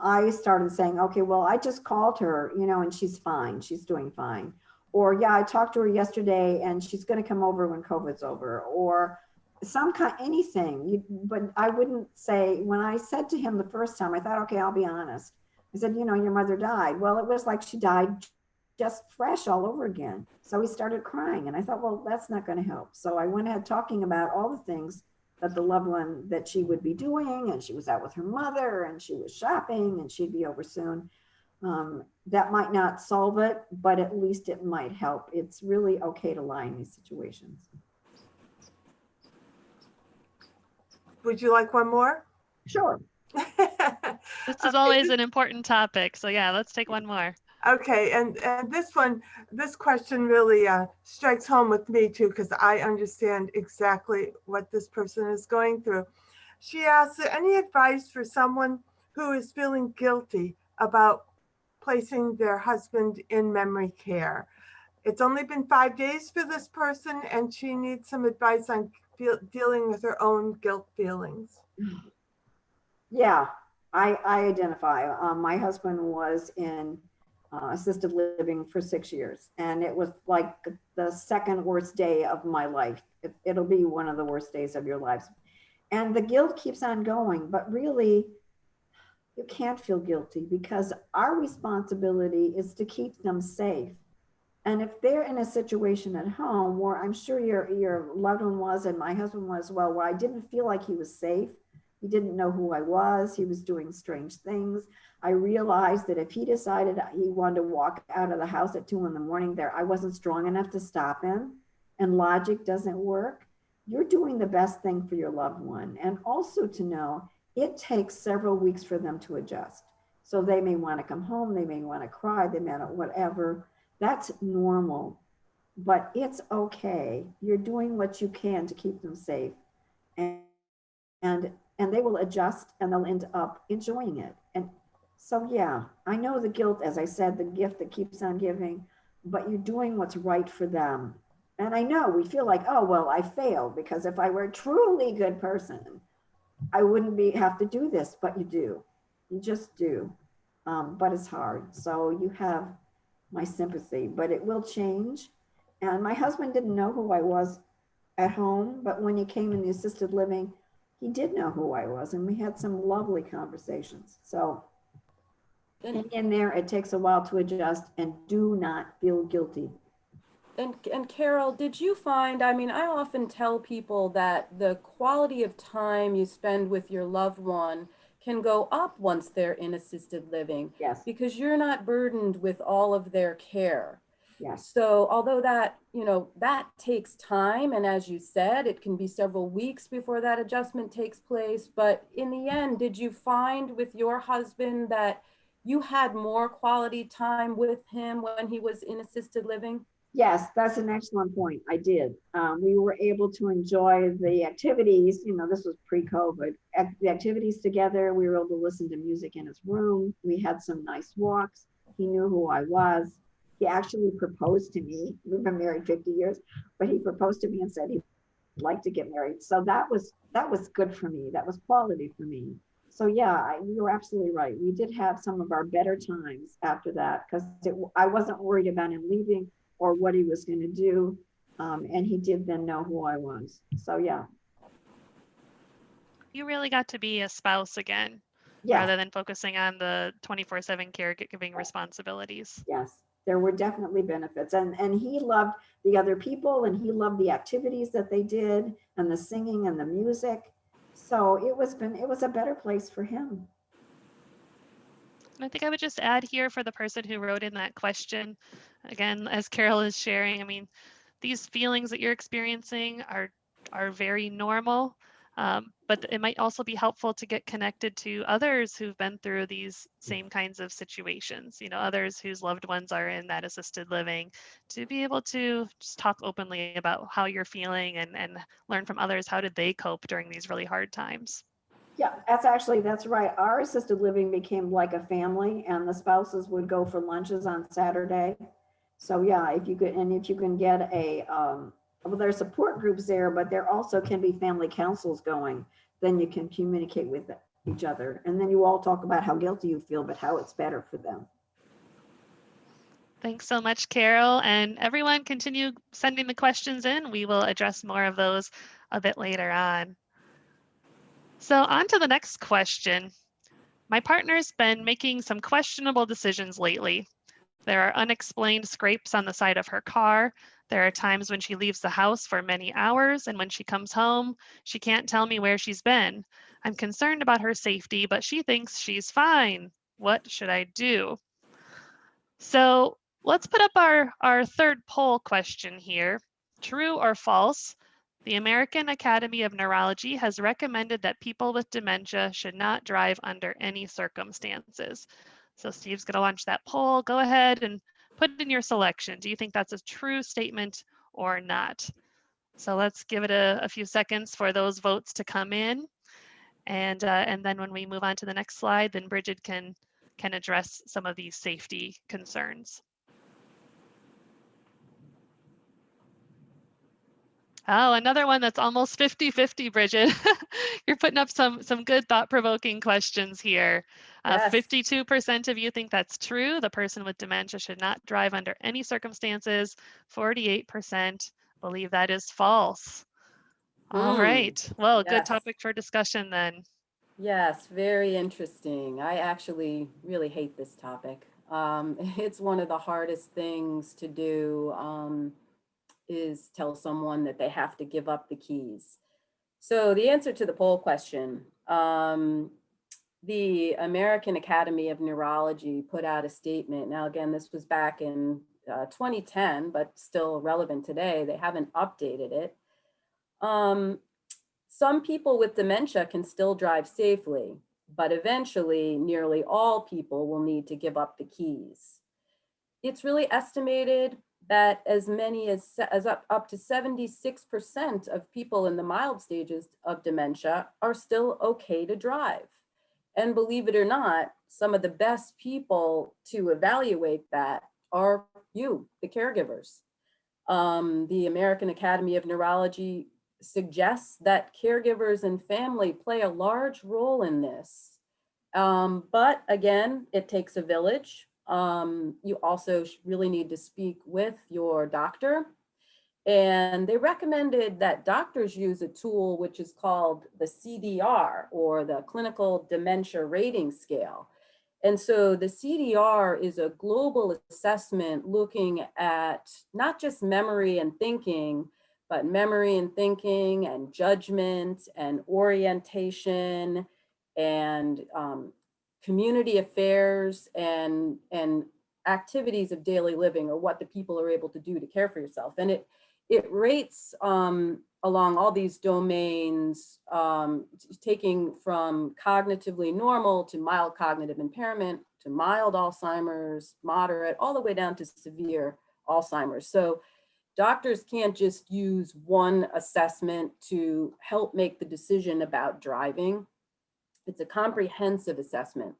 I started saying, okay, well, I just called her, and she's fine. She's doing fine. Or, yeah, I talked to her yesterday and she's going to come over when COVID's over. Or some kind, anything. But I wouldn't say, when I said to him the first time, I thought, okay, I'll be honest. I said, your mother died. Well, it was like she died just fresh all over again. So he started crying. And I thought, well, that's not going to help. So I went ahead talking about all the things that the loved one that she would be doing, and she was out with her mother and she was shopping and she'd be over soon. That might not solve it, but at least it might help. It's really okay to lie in these situations. Would you like one more? Sure. This is always an important topic. So yeah, let's take one more. Okay, and this question really strikes home with me too, because I understand exactly what this person is going through. She asks, any advice for someone who is feeling guilty about placing their husband in memory care? It's only been 5 days for this person, and she needs some advice on dealing with her own guilt feelings. Yeah, I identify. My husband was in assisted living for 6 years, and it was like the second worst day of my life. It'll be one of the worst days of your lives. And the guilt keeps on going, but really, you can't feel guilty because our responsibility is to keep them safe. And if they're in a situation at home where I'm sure your loved one was, and my husband was, well, where I didn't feel like he was safe, he didn't know who I was, he was doing strange things. I realized that if he decided he wanted to walk out of the house at 2 a.m, I wasn't strong enough to stop him, and logic doesn't work. You're doing the best thing for your loved one. And also to know it takes several weeks for them to adjust. So they may want to come home, they may want to cry, they may not, whatever. That's normal, but it's okay. You're doing what you can to keep them safe, and they will adjust and they'll end up enjoying it. And so, yeah, I know the guilt, as I said, the gift that keeps on giving, but you're doing what's right for them. And I know we feel like, oh, well, I failed, because if I were a truly good person, I wouldn't have to do this, but you do. You just do. But it's hard. So you have my sympathy, but it will change. And my husband didn't know who I was at home, but when he came in the assisted living, he did know who I was, and we had some lovely conversations. So in there, it takes a while to adjust, and do not feel guilty. And Carol, did you find, I mean, I often tell people that the quality of time you spend with your loved one can go up once they're in assisted living. Yes. Because you're not burdened with all of their care. Yes. So although that, that takes time, and as you said, it can be several weeks before that adjustment takes place, but in the end, did you find with your husband that you had more quality time with him when he was in assisted living? Yes, that's an excellent point. I did. We were able to enjoy the activities. This was pre-COVID. The activities together. We were able to listen to music in his room. We had some nice walks. He knew who I was. He actually proposed to me. We've been married 50 years, but he proposed to me and said he'd like to get married. So that was good for me. That was quality for me. So yeah, you were absolutely right. We did have some of our better times after that, because I wasn't worried about him leaving or what he was going to do. And he did then know who I was. So yeah. You really got to be a spouse again, rather than focusing on the 24/7 caregiving responsibilities. Yes, there were definitely benefits. And he loved the other people, and he loved the activities that they did, and the singing and the music. So it was a better place for him. And I think I would just add here, for the person who wrote in that question, again, as Carol is sharing, I mean, these feelings that you're experiencing are very normal, but it might also be helpful to get connected to others who've been through these same kinds of situations, others whose loved ones are in that assisted living, to be able to just talk openly about how you're feeling and learn from others. How did they cope during these really hard times? Yeah, that's right. Our assisted living became like a family, and the spouses would go for lunches on Saturday. So yeah, if you can get well, there's support groups there, but there also can be family councils going. Then you can communicate with each other, and then you all talk about how guilty you feel, but how it's better for them. Thanks so much, Carol. And everyone, continue sending the questions in. We will address more of those a bit later on. So on to the next question. My partner's been making some questionable decisions lately. There are unexplained scrapes on the side of her car. There are times when she leaves the house for many hours, and when she comes home, she can't tell me where she's been. I'm concerned about her safety, but she thinks she's fine. What should I do? So let's put up our third poll question here. True or false? The American Academy of Neurology has recommended that people with dementia should not drive under any circumstances. So Steve's going to launch that poll. Go ahead and put in your selection. Do you think that's a true statement or not? So let's give it a few seconds for those votes to come in. And then when we move on to the next slide, then Brigid can address some of these safety concerns. Oh, another one that's almost 50-50, Bridget. You're putting up some good thought-provoking questions here. Yes. 52% of you think that's true. The person with dementia should not drive under any circumstances. 48% believe that is false. All right. Well, good Yes. topic for discussion then. Yes, very interesting. I actually really hate this topic. It's one of the hardest things to do, is tell someone that they have to give up the keys. So the answer to the poll question, the American Academy of Neurology put out a statement. Now, again, this was back in 2010, but still relevant today. They haven't updated it. Some people with dementia can still drive safely, but eventually nearly all people will need to give up the keys. It's really estimated that as many as up to 76% of people in the mild stages of dementia are still okay to drive. And believe it or not, some of the best people to evaluate that are you, the caregivers. The American Academy of Neurology suggests that caregivers and family play a large role in this. But again, it takes a village. You also really need to speak with your doctor. And they recommended that doctors use a tool which is called the CDR, or the Clinical Dementia Rating Scale. And so the CDR is a global assessment looking at not just memory and thinking, but memory and thinking and judgment and orientation and community affairs and activities of daily living, or what the people are able to do to care for yourself. And it rates along all these domains, taking from cognitively normal to mild cognitive impairment to mild Alzheimer's, moderate, all the way down to severe Alzheimer's. So doctors can't just use one assessment to help make the decision about driving. It's a comprehensive assessment.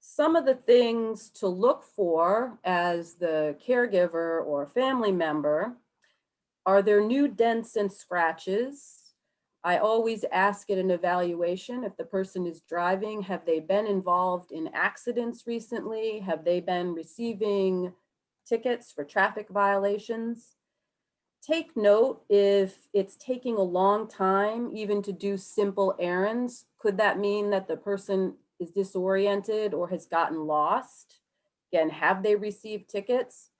Some of the things to look for as the caregiver or family member: are there new dents and scratches? I always ask at an evaluation, if the person is driving, have they been involved in accidents recently? Have they been receiving tickets for traffic violations? Take note if it's taking a long time even to do simple errands. Could that mean that the person is disoriented or has gotten lost? Again, have they received tickets?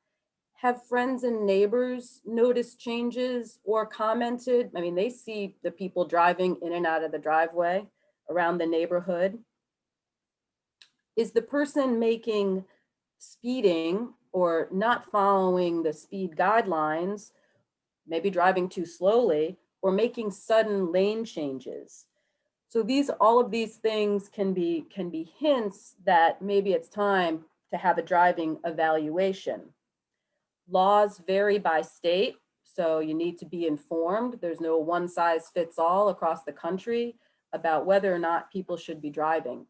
Have friends and neighbors noticed changes or commented? I mean, they see the people driving in and out of the driveway around the neighborhood. Is the person making speeding or not following the speed guidelines, maybe driving too slowly, or making sudden lane changes? So all of these things can be hints that maybe it's time to have a driving evaluation. Laws vary by state, so you need to be informed. There's no one size fits all across the country about whether or not people should be driving.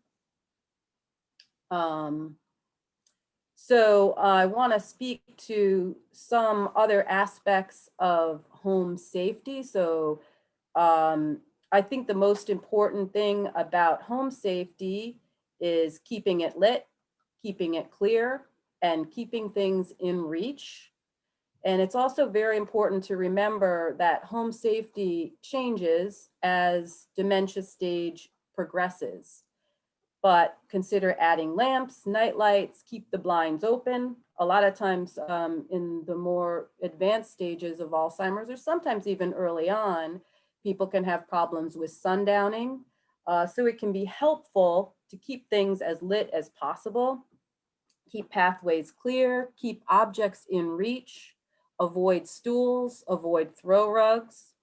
So I want to speak to some other aspects of home safety. So I think the most important thing about home safety is keeping it lit, keeping it clear, and keeping things in reach. And it's also very important to remember that home safety changes as dementia stage progresses. But consider adding lamps, night lights, keep the blinds open. A lot of times in the more advanced stages of Alzheimer's, or sometimes even early on, people can have problems with sundowning. So it can be helpful to keep things as lit as possible, keep pathways clear, keep objects in reach, avoid stools, avoid throw rugs.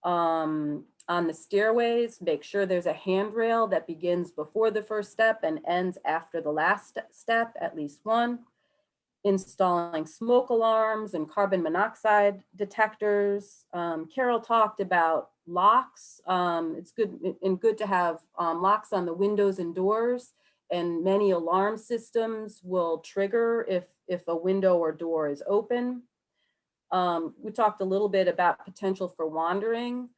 On the stairways, make sure there's a handrail that begins before the first step and ends after the last step, at least one. Installing smoke alarms and carbon monoxide detectors. Carol talked about locks. It's good to have locks on the windows and doors, and many alarm systems will trigger if a window or door is open. We talked a little bit about potential for wandering.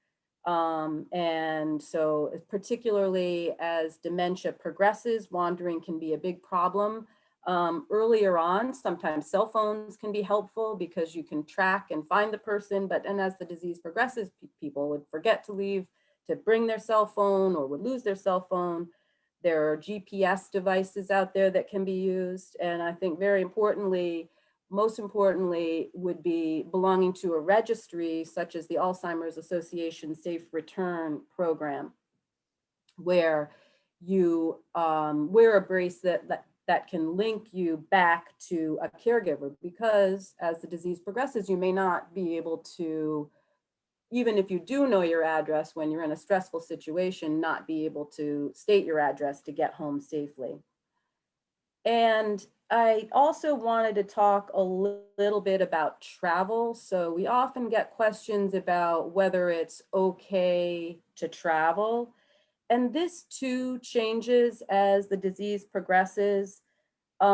And so particularly as dementia progresses, wandering can be a big problem. Earlier on, sometimes cell phones can be helpful because you can track and find the person, but then as the disease progresses, people would forget to bring their cell phone or would lose their cell phone. There are GPS devices out there that can be used. And I think most importantly, would be belonging to a registry such as the Alzheimer's Association Safe Return Program, where you wear a bracelet that can link you back to a caregiver, because as the disease progresses, you may not be able to, even if you do know your address when you're in a stressful situation, not be able to state your address to get home safely. And I also wanted to talk a little bit about travel. So we often get questions about whether it's okay to travel. And this too changes as the disease progresses. We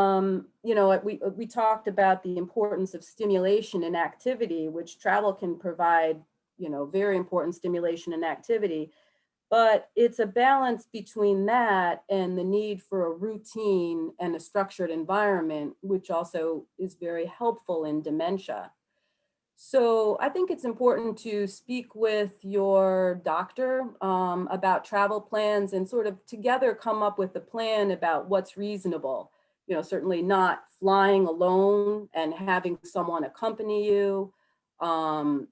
talked about the importance of stimulation and activity, which travel can provide, very important stimulation and activity. But it's a balance between that and the need for a routine and a structured environment, which also is very helpful in dementia. So I think it's important to speak with your doctor about travel plans and sort of together come up with a plan about what's reasonable. Certainly not flying alone and having someone accompany you.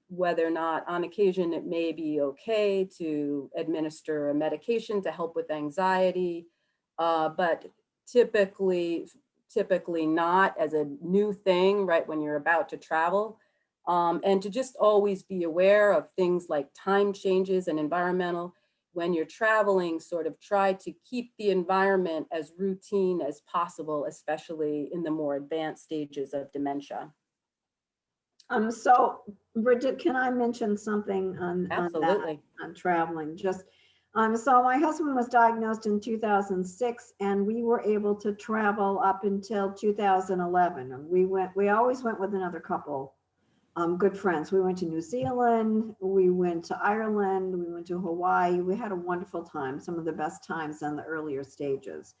Whether or not on occasion it may be okay to administer a medication to help with anxiety, but typically not as a new thing right when you're about to travel. And to just always be aware of things like time changes and environmental. When you're traveling, sort of try to keep the environment as routine as possible, especially in the more advanced stages of dementia. So Bridget, can I mention something on traveling? So my husband was diagnosed in 2006 and we were able to travel up until 2011. And we always went with another couple, good friends. We went to New Zealand, we went to Ireland, we went to Hawaii. We had a wonderful time, some of the best times in the earlier stages.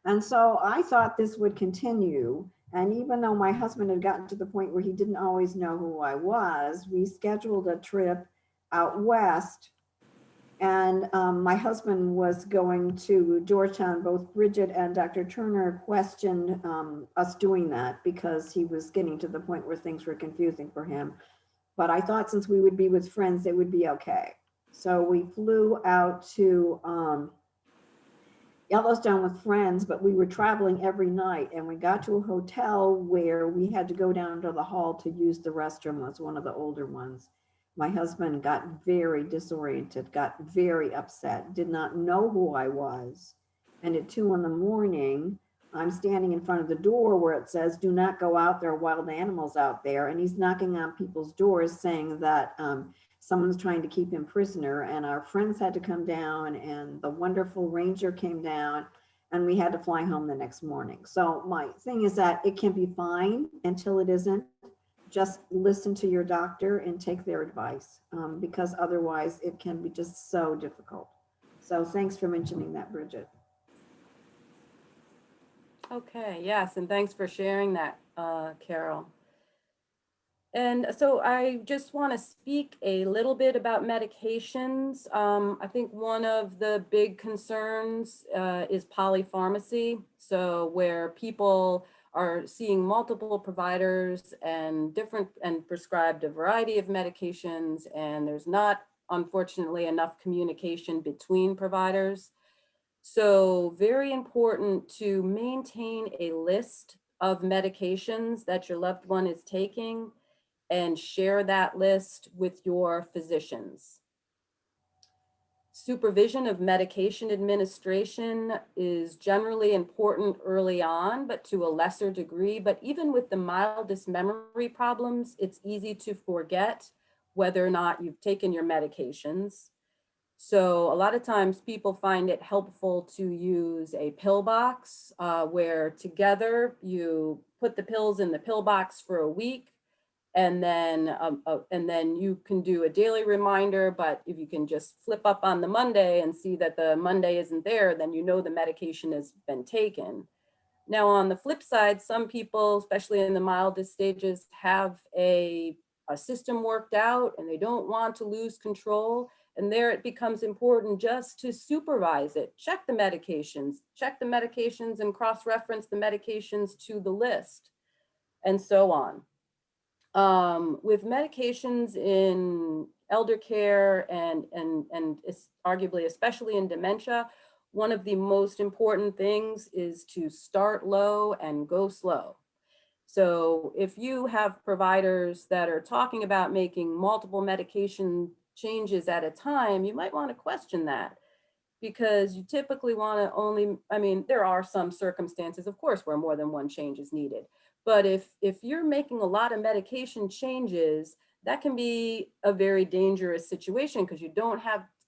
And so I thought this would continue. And even though my husband had gotten to the point where he didn't always know who I was, we scheduled a trip out west. And my husband was going to Georgetown. Both Bridget and Dr. Turner questioned us doing that because he was getting to the point where things were confusing for him. But I thought since we would be with friends, it would be okay. So we flew out to Yellowstone with friends, but we were traveling every night, and we got to a hotel where we had to go down to the hall to use the restroom. It was one of the older ones. My husband got very disoriented, got very upset, did not know who I was. And at 2 a.m, I'm standing in front of the door where it says, "Do not go out, there are wild animals out there." And he's knocking on people's doors saying that someone's trying to keep him prisoner, and our friends had to come down, and the wonderful ranger came down, and we had to fly home the next morning. So my thing is that it can be fine until it isn't. Just listen to your doctor and take their advice, because otherwise it can be just so difficult. So thanks for mentioning that, Bridget. Okay, yes, and thanks for sharing that, Carol. And so I just want to speak a little bit about medications. I think one of the big concerns is polypharmacy. So where people are seeing multiple providers and prescribed a variety of medications, and there's not, unfortunately, enough communication between providers. So very important to maintain a list of medications that your loved one is taking and share that list with your physicians. Supervision of medication administration is generally important early on, but to a lesser degree. But even with the mildest memory problems, it's easy to forget whether or not you've taken your medications. So a lot of times people find it helpful to use a pill box where together you put the pills in the pill box for a week, and then you can do a daily reminder. But if you can just flip up on the Monday and see that the Monday isn't there, then you know the medication has been taken. Now, on the flip side, some people, especially in the mildest stages, have a system worked out and they don't want to lose control. And there it becomes important just to supervise it, check the medications and cross-reference the medications to the list, and so on. With medications in elder care and arguably especially in dementia, one of the most important things is to start low and go slow. So if you have providers that are talking about making multiple medication changes at a time, you might want to question that, because you typically want to only, I mean, there are some circumstances, of course, where more than one change is needed. But if you're making a lot of medication changes, that can be a very dangerous situation, because you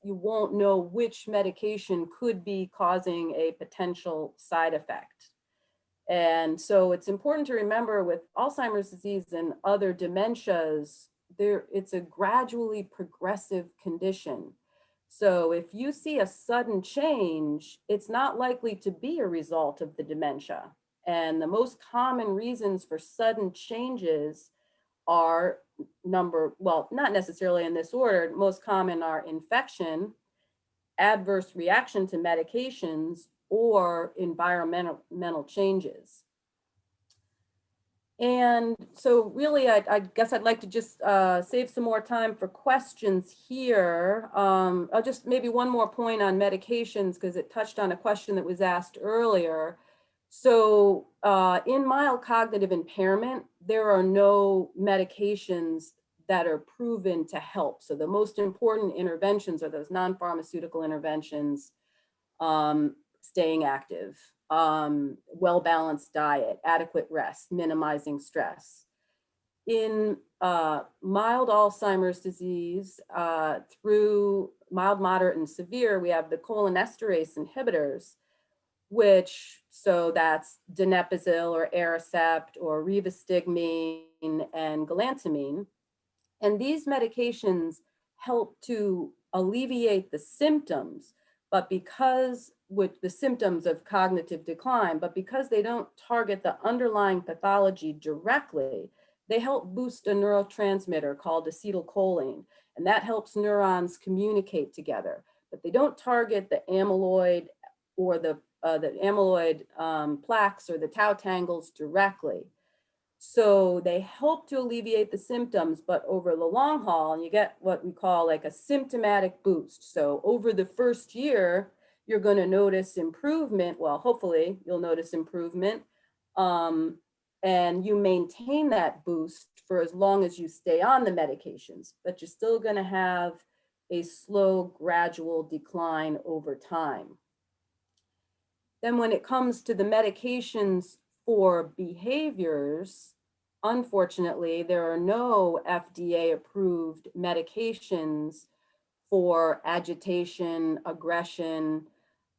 won't know which medication could be causing a potential side effect. And so it's important to remember with Alzheimer's disease and other dementias, it's a gradually progressive condition. So if you see a sudden change, it's not likely to be a result of the dementia. And the most common reasons for sudden changes are not necessarily in this order, most common are infection, adverse reaction to medications, or environmental changes. And so really, I guess I'd like to just save some more time for questions here. I'll just maybe one more point on medications, because it touched on a question that was asked earlier. So in mild cognitive impairment, there are no medications that are proven to help. So the most important interventions are those non-pharmaceutical interventions, staying active, well-balanced diet, adequate rest, minimizing stress. In mild Alzheimer's disease, through mild, moderate, and severe, we have the cholinesterase inhibitors, so that's donepezil or Aricept or rivastigmine and galantamine. And these medications help to alleviate the symptoms, with the symptoms of cognitive decline, but because they don't target the underlying pathology directly, they help boost a neurotransmitter called acetylcholine, and that helps neurons communicate together. But they don't target the amyloid or the amyloid plaques or the tau tangles directly. So they help to alleviate the symptoms, but over the long haul, you get what we call like a symptomatic boost. So over the first year, you're going to notice improvement. Well, hopefully you'll notice improvement, and you maintain that boost for as long as you stay on the medications, but you're still going to have a slow, gradual decline over time. Then when it comes to the medications for behaviors, unfortunately, there are no FDA-approved medications for agitation, aggression,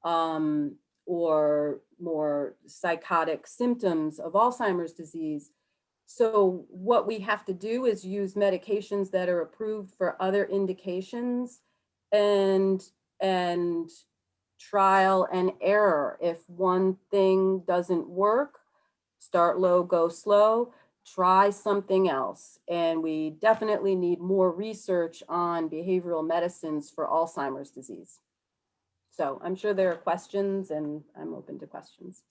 or more psychotic symptoms of Alzheimer's disease. So what we have to do is use medications that are approved for other indications, and trial and error. If one thing doesn't work, start low, go slow, try something else. And we definitely need more research on behavioral medicines for Alzheimer's disease. So I'm sure there are questions, and I'm open to questions.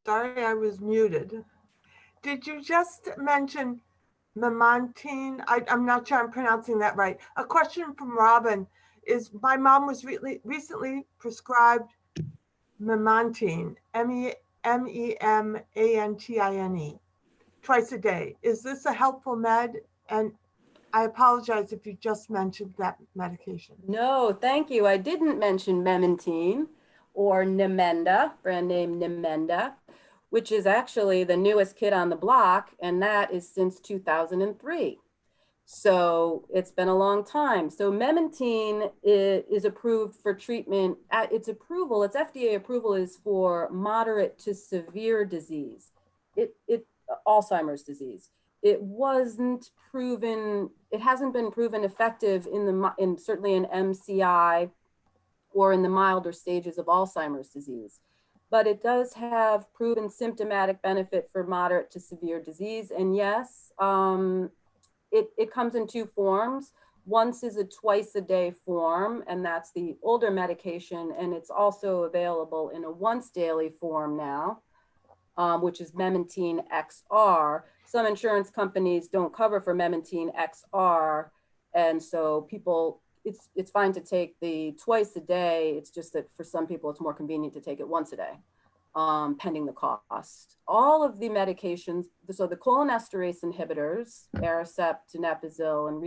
Sorry, I was muted. Did you just mention memantine? I'm not sure I'm pronouncing that right. A question from Robin is, my mom was recently prescribed memantine, MEMANTINE, twice a day. Is this a helpful med? And I apologize if you just mentioned that medication. No, thank you. I didn't mention memantine or Namenda, brand name Namenda, which is actually the newest kid on the block, and that is since 2003. So it's been a long time. So memantine is approved for treatment. Its FDA approval is for moderate to severe disease, Alzheimer's disease. It hasn't been proven effective certainly in MCI or in the milder stages of Alzheimer's disease. But it does have proven symptomatic benefit for moderate to severe disease. And yes, it comes in two forms. Once is a twice a day form, and that's the older medication. And it's also available in a once daily form now, which is memantine XR. Some insurance companies don't cover for memantine XR. And so people, it's fine to take the twice a day. It's just that for some people, it's more convenient to take it once a day, pending the cost. All of the medications, so the cholinesterase inhibitors, Aricept, donepezil, and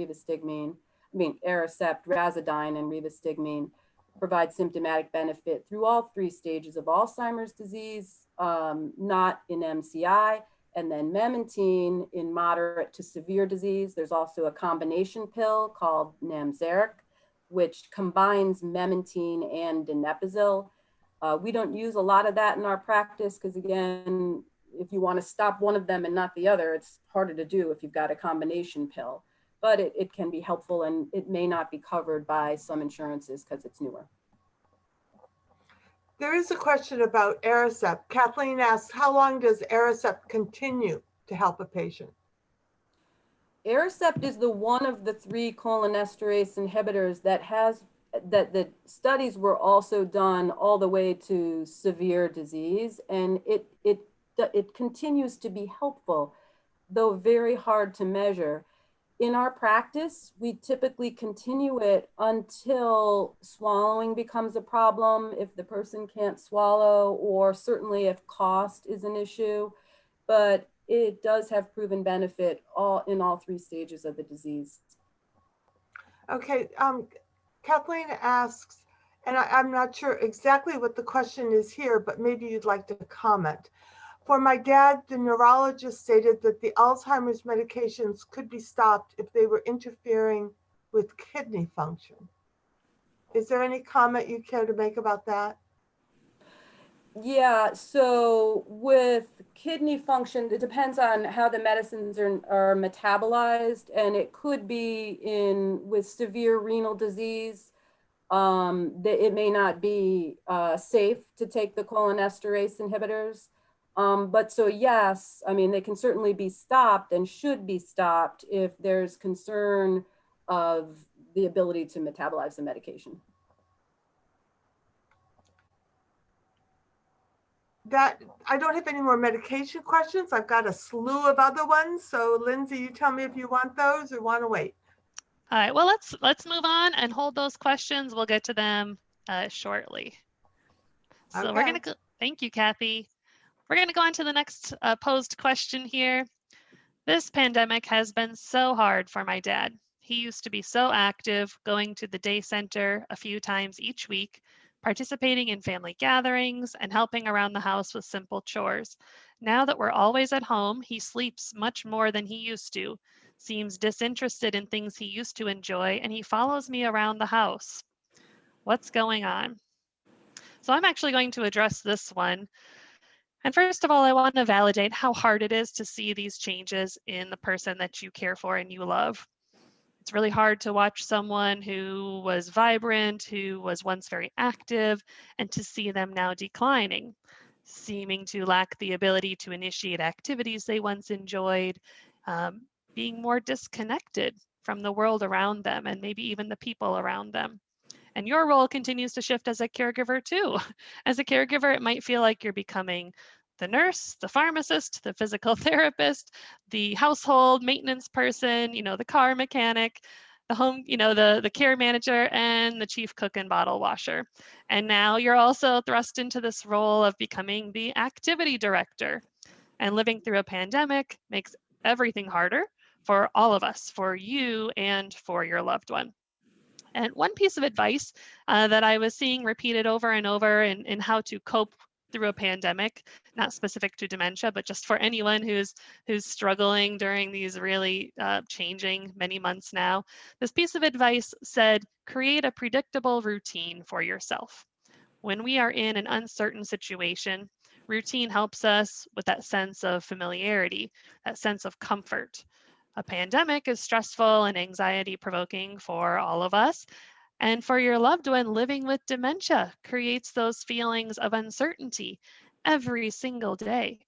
Aricept, Razidine, and rivastigmine, provide symptomatic benefit through all three stages of Alzheimer's disease, not in MCI, and then memantine in moderate to severe disease. There's also a combination pill called Namzaric, which combines memantine and donepezil. We don't use a lot of that in our practice because, again, if you want to stop one of them and not the other, it's harder to do if you've got a combination pill. But it can be helpful, and it may not be covered by some insurances because it's newer. There is a question about Aricept. Kathleen asks, how long does Aricept continue to help a patient? Aricept is the one of the three cholinesterase inhibitors that the studies were also done all the way to severe disease, and it continues to be helpful, though very hard to measure. In our practice, we typically continue it until swallowing becomes a problem, if the person can't swallow, or certainly if cost is an issue. But it does have proven benefit in all three stages of the disease. Okay, Kathleen asks, and I'm not sure exactly what the question is here, but maybe you'd like to comment. For my dad, the neurologist stated that the Alzheimer's medications could be stopped if they were interfering with kidney function. Is there any comment you care to make about that? Yeah, so with kidney function, it depends on how the medicines are metabolized, and it could be with severe renal disease. It may not be safe to take the cholinesterase inhibitors. But so yes, I mean, they can certainly be stopped and should be stopped if there's concern of the ability to metabolize the medication. I don't have any more medication questions. I've got a slew of other ones. So Lindsey, you tell me if you want those or want to wait. All right, well, let's move on and hold those questions. We'll get to them shortly. So Okay. we're going to go, thank you, Kathy. We're going to go on to the next posed question here. This pandemic has been so hard for my dad. He used to be so active, going to the day center a few times each week, participating in family gatherings, and helping around the house with simple chores. Now that we're always at home, he sleeps much more than he used to, seems disinterested in things he used to enjoy, and he follows me around the house. What's going on? So I'm actually going to address this one. And first of all, I want to validate how hard it is to see these changes in the person that you care for and you love. It's really hard to watch someone who was vibrant, who was once very active, and to see them now declining, seeming to lack the ability to initiate activities they once enjoyed, being more disconnected from the world around them and maybe even the people around them. And your role continues to shift as a caregiver too. As a caregiver, it might feel like you're becoming the nurse, the pharmacist, the physical therapist, the household maintenance person, the car mechanic, the home, the care manager, and the chief cook and bottle washer. And now you're also thrust into this role of becoming the activity director. And living through a pandemic makes everything harder for all of us, for you and for your loved one. And one piece of advice that I was seeing repeated over and over in how to cope through a pandemic, not specific to dementia, but just for anyone who's struggling during these really changing many months now, this piece of advice said, create a predictable routine for yourself. When we are in an uncertain situation, routine helps us with that sense of familiarity, that sense of comfort. A pandemic is stressful and anxiety provoking for all of us. And for your loved one, living with dementia creates those feelings of uncertainty every single day.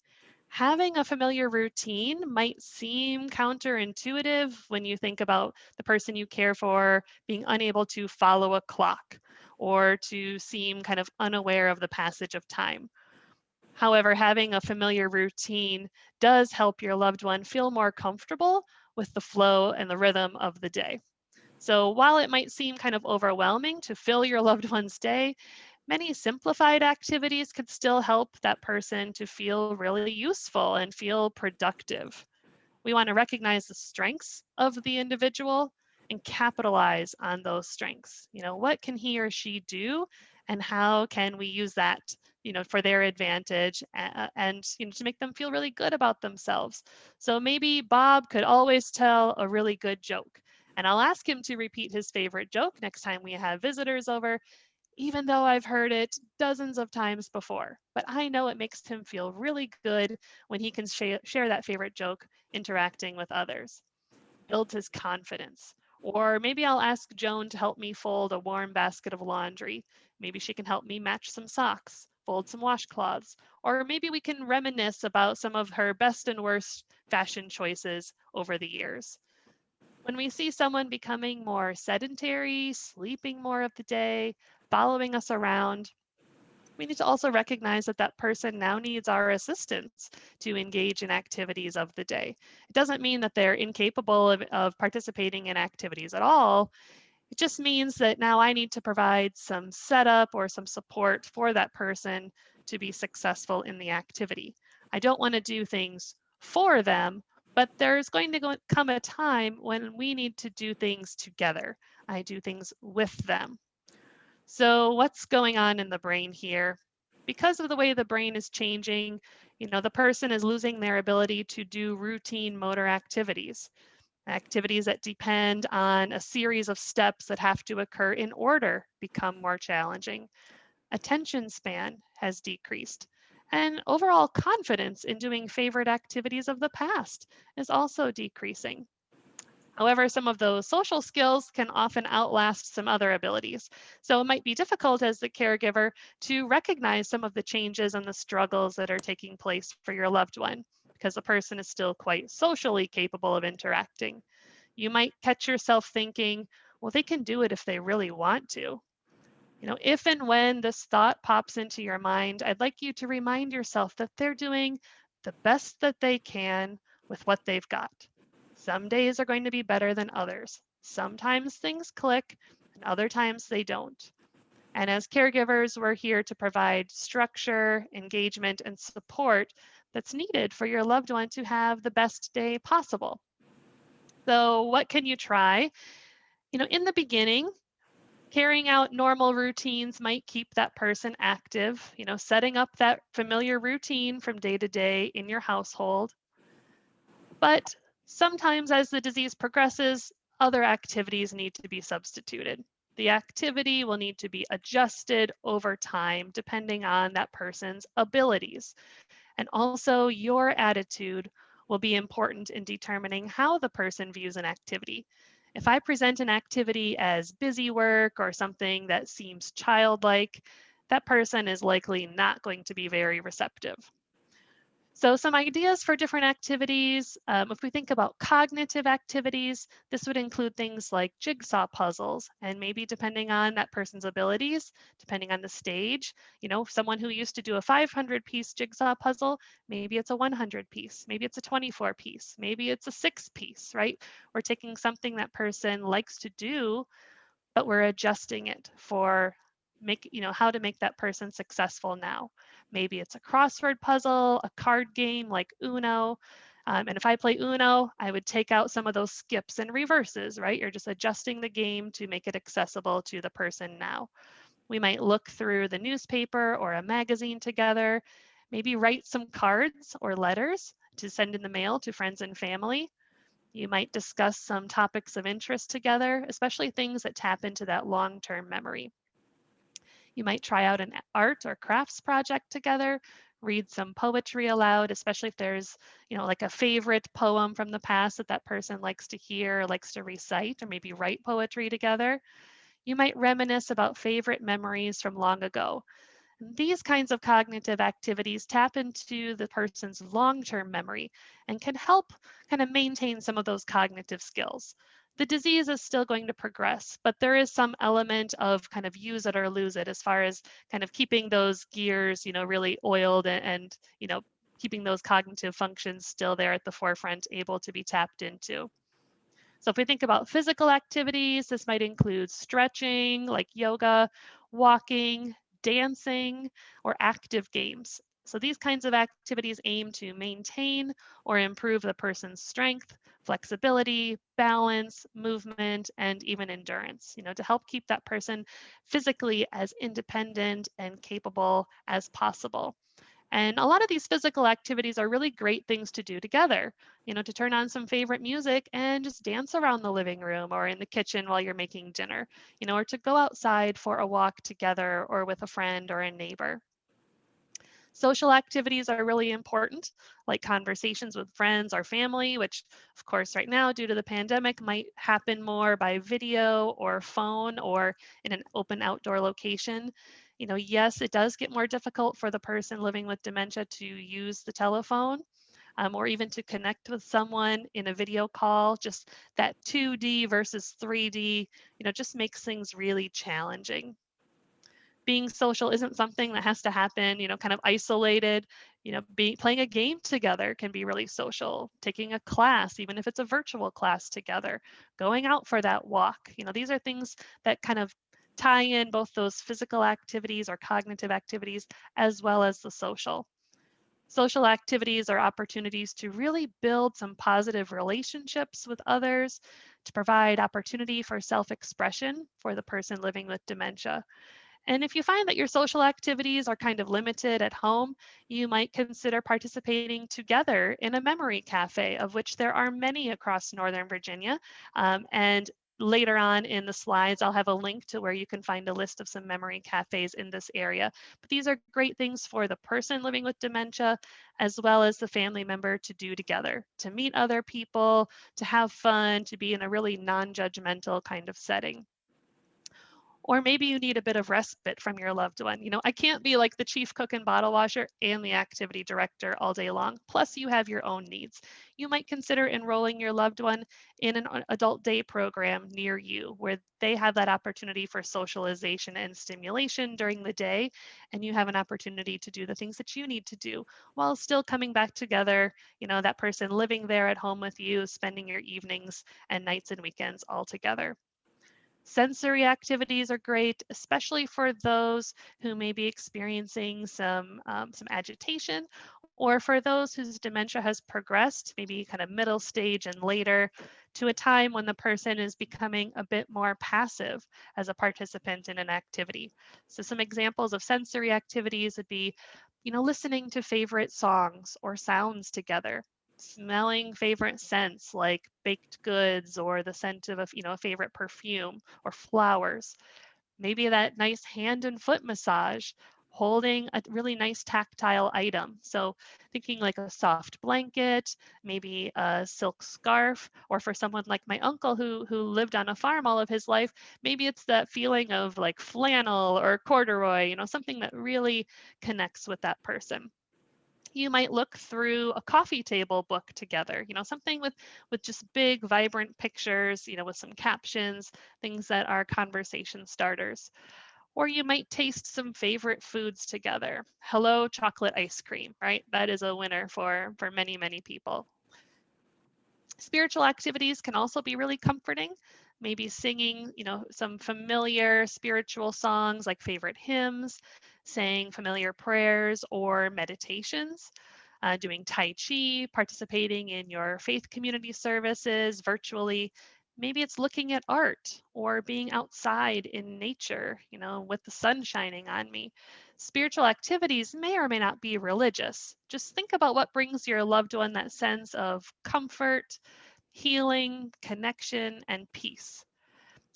Having a familiar routine might seem counterintuitive when you think about the person you care for being unable to follow a clock or to seem kind of unaware of the passage of time. However, having a familiar routine does help your loved one feel more comfortable with the flow and the rhythm of the day. So while it might seem kind of overwhelming to fill your loved one's day, many simplified activities could still help that person to feel really useful and feel productive. We want to recognize the strengths of the individual and capitalize on those strengths. What can he or she do and how can we use that, for their advantage and to make them feel really good about themselves. So maybe Bob could always tell a really good joke. And I'll ask him to repeat his favorite joke next time we have visitors over, even though I've heard it dozens of times before. But I know it makes him feel really good when he can share that favorite joke interacting with others. Builds his confidence. Or maybe I'll ask Joan to help me fold a warm basket of laundry. Maybe she can help me match some socks, fold some washcloths. Or maybe we can reminisce about some of her best and worst fashion choices over the years. When we see someone becoming more sedentary, sleeping more of the day, following us around, we need to also recognize that that person now needs our assistance to engage in activities of the day. It doesn't mean that they're incapable of participating in activities at all. It just means that now I need to provide some setup or some support for that person to be successful in the activity. I don't want to do things for them, but there's going to come a time when we need to do things together. I do things with them. So what's going on in the brain here? Because of the way the brain is changing, the person is losing their ability to do routine motor activities that depend on a series of steps that have to occur in order become more challenging. Attention span has decreased. And overall confidence in doing favorite activities of the past is also decreasing. However, some of those social skills can often outlast some other abilities. So it might be difficult as the caregiver to recognize some of the changes and the struggles that are taking place for your loved one, because the person is still quite socially capable of interacting. You might catch yourself thinking, well, they can do it if they really want to. If and when this thought pops into your mind, I'd like you to remind yourself that they're doing the best that they can with what they've got. Some days are going to be better than others. Sometimes things click, and other times they don't. And as caregivers, we're here to provide structure, engagement, and support that's needed for your loved one to have the best day possible. So what can you try? In the beginning, Carrying out normal routines might keep that person active, setting up that familiar routine from day to day in your household. But sometimes as the disease progresses, other activities need to be substituted. The activity will need to be adjusted over time depending on that person's abilities. And also your attitude will be important in determining how the person views an activity. If I present an activity as busy work or something that seems childlike, that person is likely not going to be very receptive. So some ideas for different activities. If we think about cognitive activities, this would include things like jigsaw puzzles, and maybe depending on that person's abilities, depending on the stage, someone who used to do a 500-piece jigsaw puzzle, maybe it's a 100-piece, maybe it's a 24-piece, maybe it's a 6-piece, right? We're taking something that person likes to do, but we're adjusting it for how to make that person successful now. Maybe it's a crossword puzzle, a card game like Uno. And if I play Uno, I would take out some of those skips and reverses, right? You're just adjusting the game to make it accessible to the person now. We might look through the newspaper or a magazine together, maybe write some cards or letters to send in the mail to friends and family. You might discuss some topics of interest together, especially things that tap into that long-term memory. You might try out an art or crafts project together, read some poetry aloud, especially if there's, like a favorite poem from the past that person likes to hear, or likes to recite, or maybe write poetry together. You might reminisce about favorite memories from long ago. These kinds of cognitive activities tap into the person's long-term memory and can help kind of maintain some of those cognitive skills. The disease is still going to progress, but there is some element of kind of use it or lose it as far as kind of keeping those gears, really oiled and keeping those cognitive functions still there at the forefront, able to be tapped into. So if we think about physical activities, this might include stretching, like yoga, walking, dancing, or active games. So these kinds of activities aim to maintain or improve the person's strength, flexibility, balance, movement, and even endurance, to help keep that person physically as independent and capable as possible. And a lot of these physical activities are really great things to do together, to turn on some favorite music and just dance around the living room or in the kitchen while you're making dinner, or to go outside for a walk together or with a friend or a neighbor. Social activities are really important, like conversations with friends or family, which of course right now due to the pandemic might happen more by video or phone or in an open outdoor location. Yes, it does get more difficult for the person living with dementia to use the telephone or even to connect with someone in a video call. Just that 2D versus 3D, just makes things really challenging. Being social isn't something that has to happen, kind of isolated. Playing a game together can be really social. Taking a class, even if it's a virtual class together, going out for that walk. These are things that kind of tie in both those physical activities or cognitive activities as well as the social. Social activities are opportunities to really build some positive relationships with others, to provide opportunity for self-expression for the person living with dementia. And if you find that your social activities are kind of limited at home, you might consider participating together in a memory cafe, of which there are many across Northern Virginia. And later on in the slides, I'll have a link to where you can find a list of some memory cafes in this area. But these are great things for the person living with dementia, as well as the family member to do together, to meet other people, to have fun, to be in a really non-judgmental kind of setting. Or maybe you need a bit of respite from your loved one. I can't be like the chief cook and bottle washer and the activity director all day long. Plus, you have your own needs. You might consider enrolling your loved one in an adult day program near you, where they have that opportunity for socialization and stimulation during the day, and you have an opportunity to do the things that you need to do while still coming back together, that person living there at home with you, spending your evenings and nights and weekends all together. Sensory activities are great, especially for those who may be experiencing some agitation or for those whose dementia has progressed, maybe kind of middle stage and later, to a time when the person is becoming a bit more passive as a participant in an activity. So some examples of sensory activities would be, listening to favorite songs or sounds together, smelling favorite scents like baked goods or the scent of a favorite perfume or flowers. Maybe that nice hand and foot massage, holding a really nice tactile item. So thinking like a soft blanket, maybe a silk scarf, or for someone like my uncle who lived on a farm all of his life, maybe it's that feeling of like flannel or corduroy, something that really connects with that person. You might look through a coffee table book together, something with just big, vibrant pictures, with some captions, things that are conversation starters. Or you might taste some favorite foods together. Hello, chocolate ice cream, right? That is a winner for many, many people. Spiritual activities can also be really comforting. Maybe singing, some familiar spiritual songs like favorite hymns, saying familiar prayers or meditations, doing Tai Chi, participating in your faith community services virtually. Maybe it's looking at art or being outside in nature, with the sun shining on me. Spiritual activities may or may not be religious. Just think about what brings your loved one that sense of comfort, healing, connection, and peace.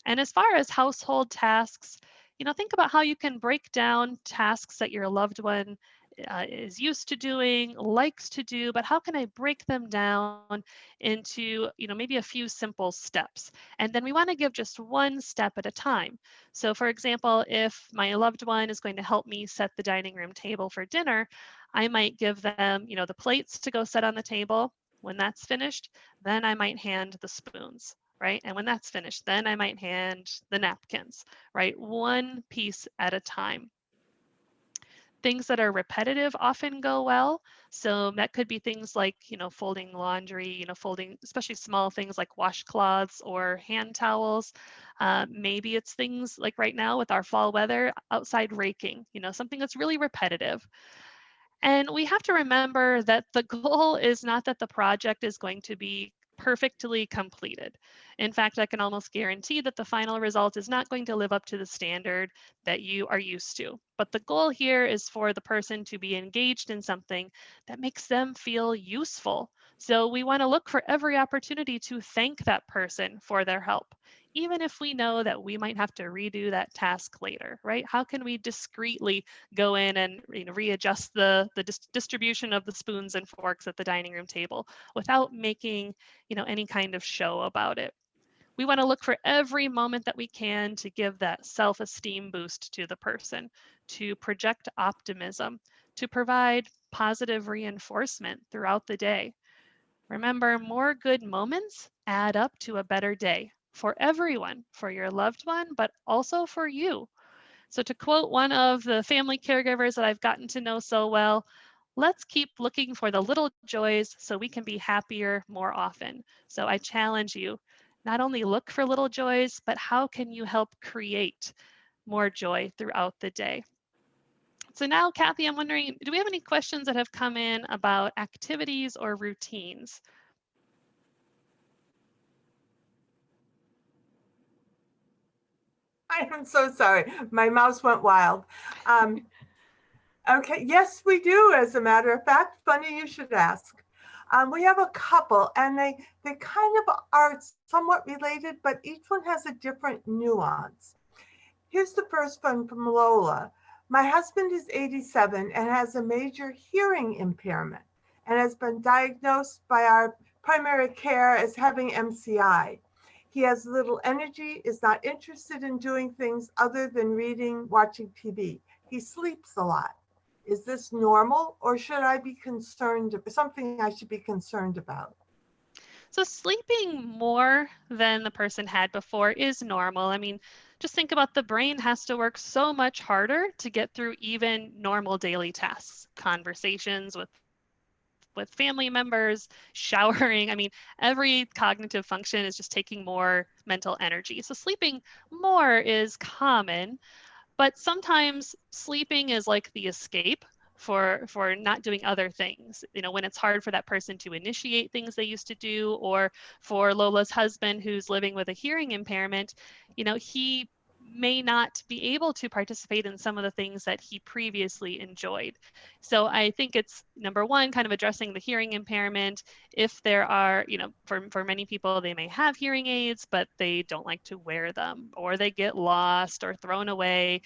And as far as household tasks, think about how you can break down tasks that your loved one is used to doing, likes to do, but how can I break them down into, maybe a few simple steps? And then we want to give just one step at a time. So for example, if my loved one is going to help me set the dining room table for dinner, I might give them, the plates to go set on the table. When that's finished, then I might hand the spoons, right? And when that's finished, then I might hand the napkins, right? One piece at a time. Things that are repetitive often go well. So that could be things like, folding laundry, folding, especially small things like washcloths or hand towels. Maybe it's things like right now with our fall weather, outside raking, something that's really repetitive. And we have to remember that the goal is not that the project is going to be perfectly completed. In fact, I can almost guarantee that the final result is not going to live up to the standard that you are used to. But the goal here is for the person to be engaged in something that makes them feel useful. So we want to look for every opportunity to thank that person for their help, even if we know that we might have to redo that task later, right? How can we discreetly go in and readjust the distribution of the spoons and forks at the dining room table without making any kind of show about it? We want to look for every moment that we can to give that self-esteem boost to the person, to project optimism, to provide positive reinforcement throughout the day. Remember, more good moments add up to a better day for everyone, for your loved one, but also for you. So to quote one of the family caregivers that I've gotten to know so well, let's keep looking for the little joys so we can be happier more often. So I challenge you, not only look for little joys, but how can you help create more joy throughout the day? So now, Kathy, I'm wondering, do we have any questions that have come in about activities or routines? I am so sorry. My mouse went wild. Okay, yes, we do, as a matter of fact. Funny you should ask. We have a couple, and they kind of are somewhat related, but each one has a different nuance. Here's the first one from Lola. My husband is 87 and has a major hearing impairment and has been diagnosed by our primary care as having MCI. He has little energy, is not interested in doing things other than reading, watching TV. He sleeps a lot. Is this normal, or should I be concerned, something I should be concerned about? So sleeping more than the person had before is normal. I mean, just think about the brain has to work so much harder to get through even normal daily tasks, conversations with family members, showering. I mean, every cognitive function is just taking more mental energy. So sleeping more is common, but sometimes sleeping is like the escape for not doing other things. When it's hard for that person to initiate things they used to do, or for Lola's husband who's living with a hearing impairment, he may not be able to participate in some of the things that he previously enjoyed. So I think it's, number one, kind of addressing the hearing impairment. If there are, for many people, they may have hearing aids, but they don't like to wear them, or they get lost or thrown away,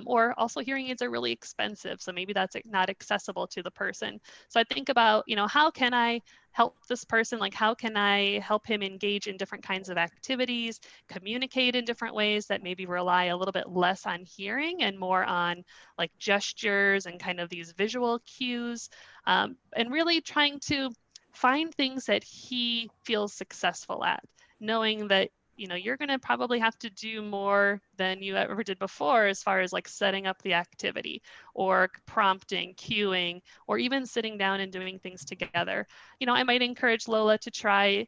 or also hearing aids are really expensive. So maybe that's not accessible to the person. So I think about, how can I help this person? Like, how can I help him engage in different kinds of activities, communicate in different ways that maybe rely a little bit less on hearing and more on like gestures and kind of these visual cues, and really trying to find things that he feels successful at, knowing that you're going to probably have to do more than you ever did before, as far as like setting up the activity or prompting, cueing, or even sitting down and doing things together. I might encourage Lola to try,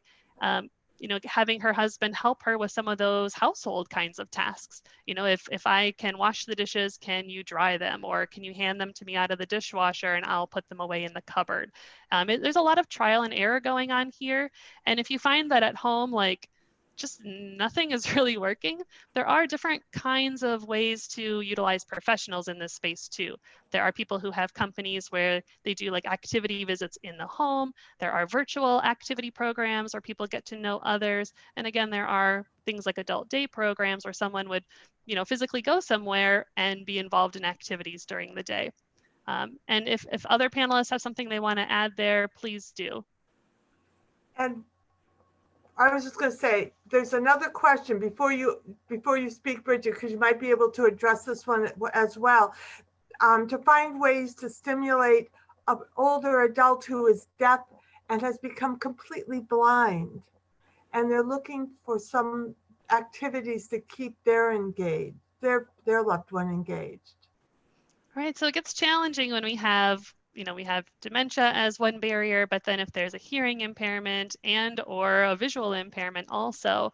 having her husband help her with some of those household kinds of tasks. If I can wash the dishes, can you dry them? Or can you hand them to me out of the dishwasher and I'll put them away in the cupboard? There's a lot of trial and error going on here. And if you find that at home, like, just nothing is really working, there are different kinds of ways to utilize professionals in this space too. There are people who have companies where they do like activity visits in the home. There are virtual activity programs where people get to know others. And again, there are things like adult day programs where someone would, physically go somewhere and be involved in activities during the day. And if other panelists have something they want to add there, please do. And I was just going to say, there's another question before you speak, Bridget, because you might be able to address this one as well. To find ways to stimulate an older adult who is deaf and has become completely blind, and they're looking for some activities to keep their loved one engaged. Right. So it gets challenging when we have dementia as one barrier, but then if there's a hearing impairment and or a visual impairment also,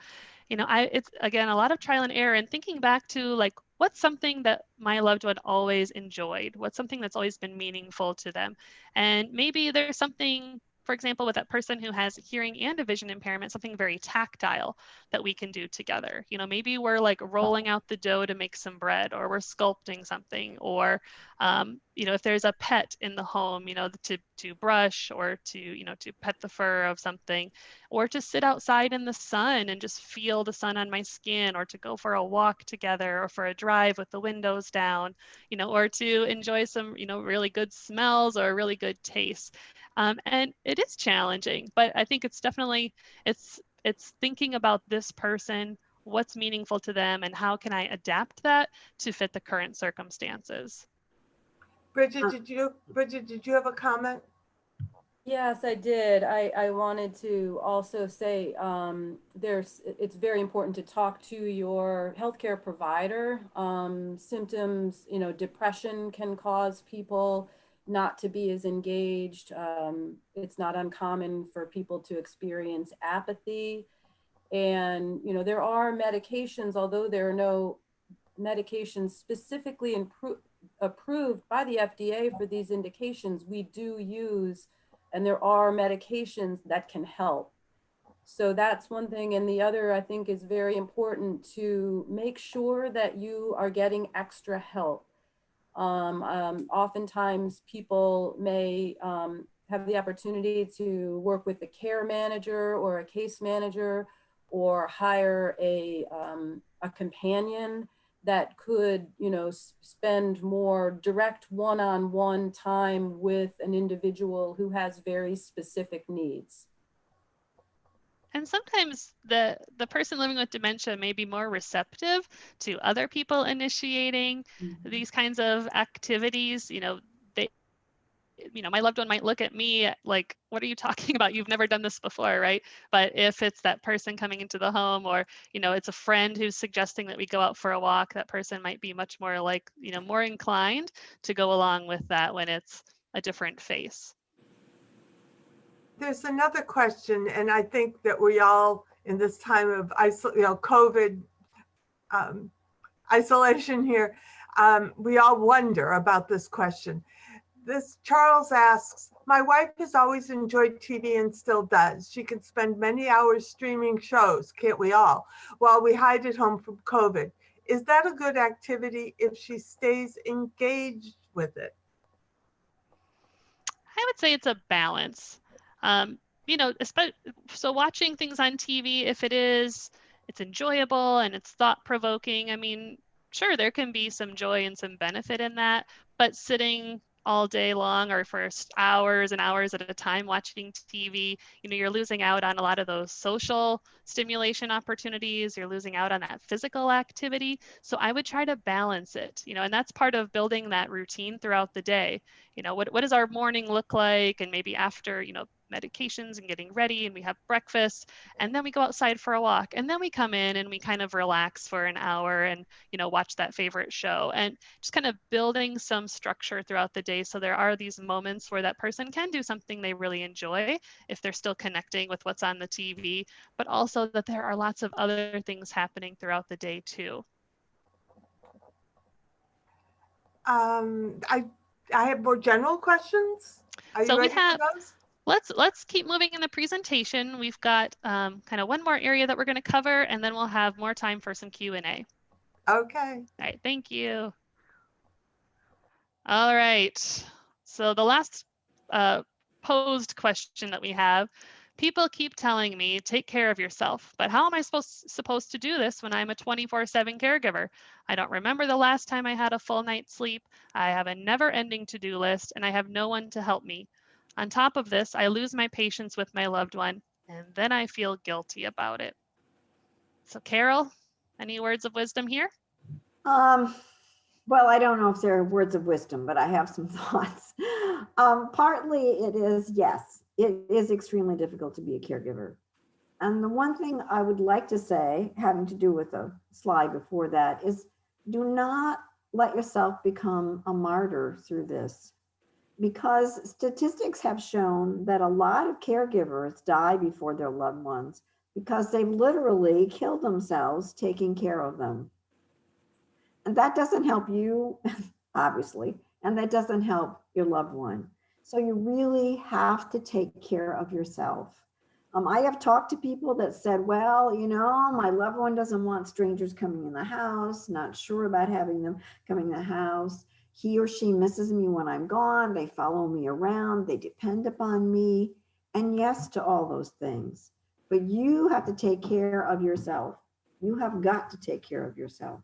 it's again a lot of trial and error, and thinking back to like, what's something that my loved one always enjoyed? What's something that's always been meaningful to them? And maybe there's something, for example, with that person who has hearing and a vision impairment, something very tactile that we can do together. Maybe we're like rolling out the dough to make some bread, or we're sculpting something, or if there's a pet in the home, to brush, or to pet the fur of something, or to sit outside in the sun and just feel the sun on my skin, or to go for a walk together, or for a drive with the windows down, or to enjoy some, really good smells or really good taste. And it is challenging, but I think it's definitely, it's thinking about this person, what's meaningful to them, and how can I adapt that to fit the current circumstances. Bridget, did you have a comment? Yes, I did. I wanted to also say it's very important to talk to your healthcare provider. Symptoms, depression can cause people not to be as engaged. It's not uncommon for people to experience apathy. And, there are medications, although there are no medications specifically approved by the FDA for these indications, we do use, and there are medications that can help. So that's one thing. And the other, I think, is very important to make sure that you are getting extra help. Oftentimes people may have the opportunity to work with a care manager or a case manager, or hire a companion that could, spend more direct one-on-one time with an individual who has very specific needs. And sometimes the person living with dementia may be more receptive to other people initiating these kinds of activities. My loved one might look at me like, what are you talking about? You've never done this before, right? But if it's that person coming into the home, or, it's a friend who's suggesting that we go out for a walk, that person might be much more like, more inclined to go along with that when it's a different face. There's another question, and I think that we all, in this time of COVID isolation here, we all wonder about this question. This Charles asks, my wife has always enjoyed TV and still does. She can spend many hours streaming shows, can't we all, while we hide at home from COVID. Is that a good activity if she stays engaged with it? I would say it's a balance. You know, so watching things on TV, if it's enjoyable and it's thought-provoking, I mean, sure, there can be some joy and some benefit in that, but sitting all day long or for hours and hours at a time watching TV, you know, you're losing out on a lot of those social stimulation opportunities. You're losing out on that physical activity. So I would try to balance it, you know, and that's part of building that routine throughout the day. You know, what does our morning look like? And maybe after, you know, medications and getting ready and we have breakfast and then we go outside for a walk and then we come in and we kind of relax for an hour and, you know, watch that favorite show, and just kind of building some structure throughout the day so there are these moments where that person can do something they really enjoy if they're still connecting with what's on the TV, but also that there are lots of other things happening throughout the day too. I have more general questions. Are you ready for those? Let's keep moving in the presentation. We've got kind of one more area that we're going to cover, and then we'll have more time for some Q&A. Okay. All right, thank you. All right, so the last posed question that we have, people keep telling me, take care of yourself, but how am I supposed to do this when I'm a 24/7 caregiver? I don't remember the last time I had a full night's sleep. I have a never-ending to-do list, and I have no one to help me. On top of this, I lose my patience with my loved one, and then I feel guilty about it. So Carol, any words of wisdom here? Well, I don't know if there are words of wisdom, but I have some thoughts. Partly it is, yes, it is extremely difficult to be a caregiver. And the one thing I would like to say, having to do with the slide before that, is do not let yourself become a martyr through this. Because statistics have shown that a lot of caregivers die before their loved ones because they've literally killed themselves taking care of them. And that doesn't help you, obviously, and that doesn't help your loved one. So you really have to take care of yourself. I have talked to people that said, well, you know, my loved one doesn't want strangers coming in the house, not sure about having them coming in the house. He or she misses me when I'm gone. They follow me around. They depend upon me. And yes to all those things. But you have to take care of yourself. You have got to take care of yourself.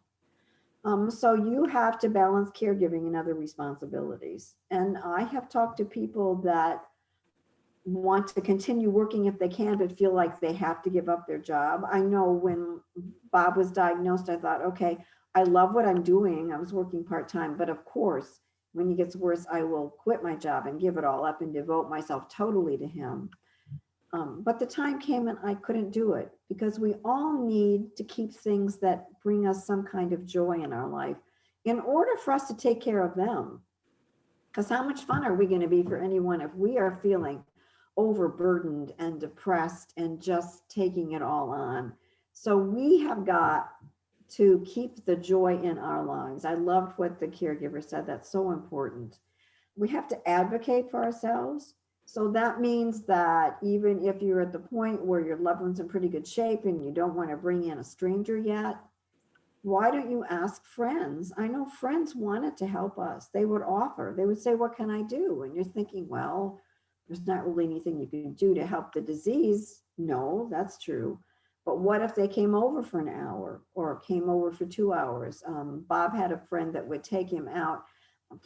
So you have to balance caregiving and other responsibilities. And I have talked to people that want to continue working if they can, but feel like they have to give up their job. I know when Bob was diagnosed, I thought, okay, I love what I'm doing. I was working part-time, but of course, when he gets worse, I will quit my job and give it all up and devote myself totally to him. But the time came and I couldn't do it because we all need to keep things that bring us some kind of joy in our life in order for us to take care of them. Because how much fun are we going to be for anyone if we are feeling overburdened and depressed and just taking it all on? So we have got to keep the joy in our lives. I loved what the caregiver said. That's so important. We have to advocate for ourselves. So that means that even if you're at the point where your loved one's in pretty good shape and you don't want to bring in a stranger yet, why don't you ask friends? I know friends wanted to help us. They would offer, they would say, what can I do? And you're thinking, well, there's not really anything you can do to help the disease. No, that's true. But what if they came over for an hour or came over for 2 hours? Bob had a friend that would take him out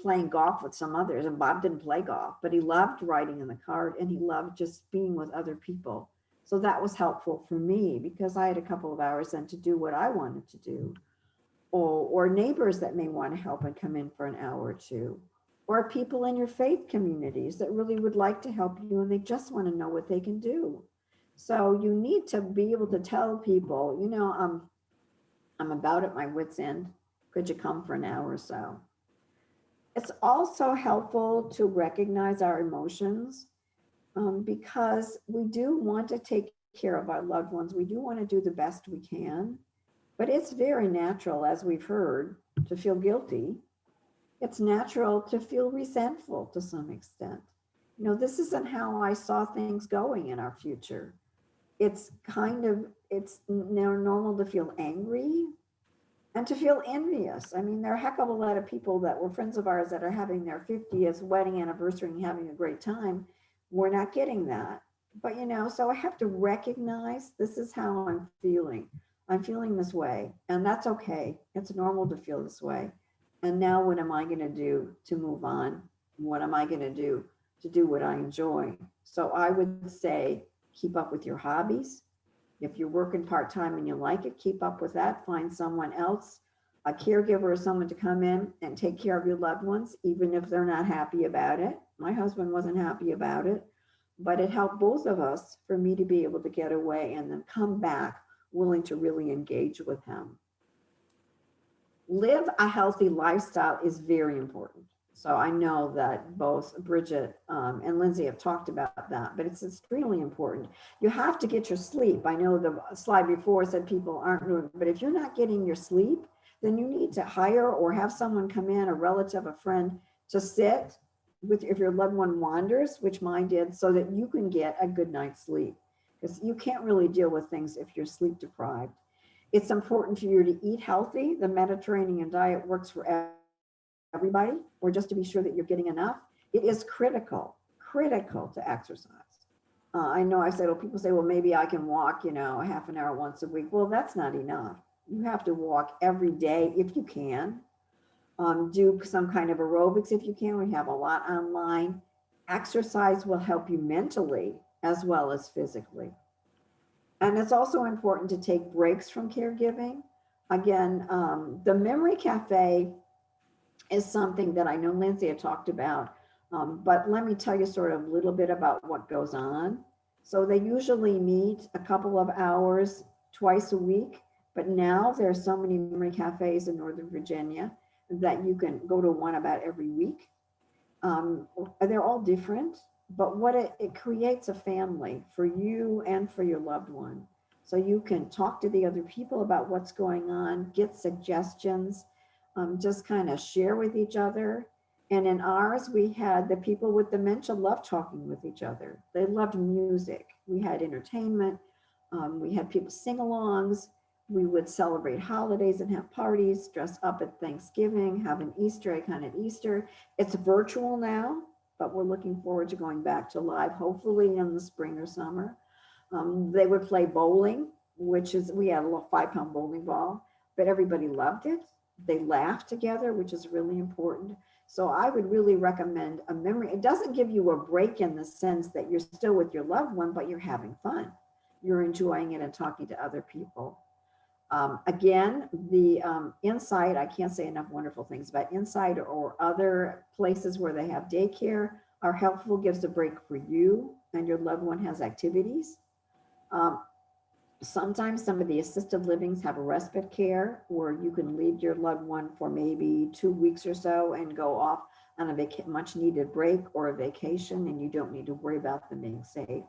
playing golf with some others, and Bob didn't play golf, but he loved riding in the cart and he loved just being with other people. So that was helpful for me because I had a couple of hours then to do what I wanted to do. Or neighbors that may want to help and come in for an hour or two, or people in your faith communities that really would like to help you and they just want to know what they can do. So you need to be able to tell people, you know, I'm about at my wit's end. Could you come for an hour or so? It's also helpful to recognize our emotions because we do want to take care of our loved ones. We do want to do the best we can, but it's very natural, as we've heard, to feel guilty. it's natural to feel resentful to some extent. You know, this isn't how I saw things going in our future. It's normal to feel angry and to feel envious. I mean, there are a heck of a lot of people that were friends of ours that are having their 50th wedding anniversary and having a great time. We're not getting that. But, you know, so I have to recognize this is how I'm feeling. I'm feeling this way, and that's okay. It's normal to feel this way. And now what am I going to do to move on? What am I going to do what I enjoy? So I would say keep up with your hobbies. If you're working part-time and you like it, keep up with that. Find someone else, a caregiver or someone to come in and take care of your loved ones, even if they're not happy about it. My husband wasn't happy about it, but it helped both of us for me to be able to get away and then come back willing to really engage with him. Live a healthy lifestyle is very important. So I know that both Bridget and Lindsey have talked about that, but it's extremely important. You have to get your sleep. I know the slide before said people aren't doing, but if you're not getting your sleep, then you need to hire or have someone come in, a relative, a friend, to sit with, if your loved one wanders, which mine did, so that you can get a good night's sleep. Because you can't really deal with things if you're sleep deprived. It's important for you to eat healthy. The Mediterranean diet works for everybody, or just to be sure that you're getting enough. It is critical to exercise. I know I said, well, people say, well, maybe I can walk, you know, a half an hour once a week. Well, that's not enough. You have to walk every day if you can. Do some kind of aerobics if you can. We have a lot online. Exercise will help you mentally as well as physically. And it's also important to take breaks from caregiving. Again, the Memory Cafe is something that I know Lindsey had talked about, but let me tell you sort of a little bit about what goes on. So they usually meet a couple of hours twice a week, but now there are so many memory cafes in Northern Virginia that you can go to one about every week. They're all different, but what it creates a family for you and for your loved one. So you can talk to the other people about what's going on, get suggestions, just kind of share with each other. And in ours, we had the people with dementia loved talking with each other. They loved music. We had entertainment. We had people sing-alongs. We would celebrate holidays and have parties, dress up at Thanksgiving, have an Easter egg hunt at Easter. It's virtual now, but we're looking forward to going back to live, hopefully in the spring or summer. They would play bowling, which is, we had a little 5-pound bowling ball, but everybody loved it. They laughed together, which is really important. So I would really recommend a memory. It doesn't give you a break in the sense that you're still with your loved one, but you're having fun. You're enjoying it and talking to other people. Again, the Inside, I can't say enough wonderful things about Inside or other places where they have daycare are helpful, gives a break for you and your loved one has activities. Sometimes some of the assisted livings have a respite care where you can leave your loved one for maybe 2 weeks or so and go off on a much needed break or a vacation, and you don't need to worry about them being safe.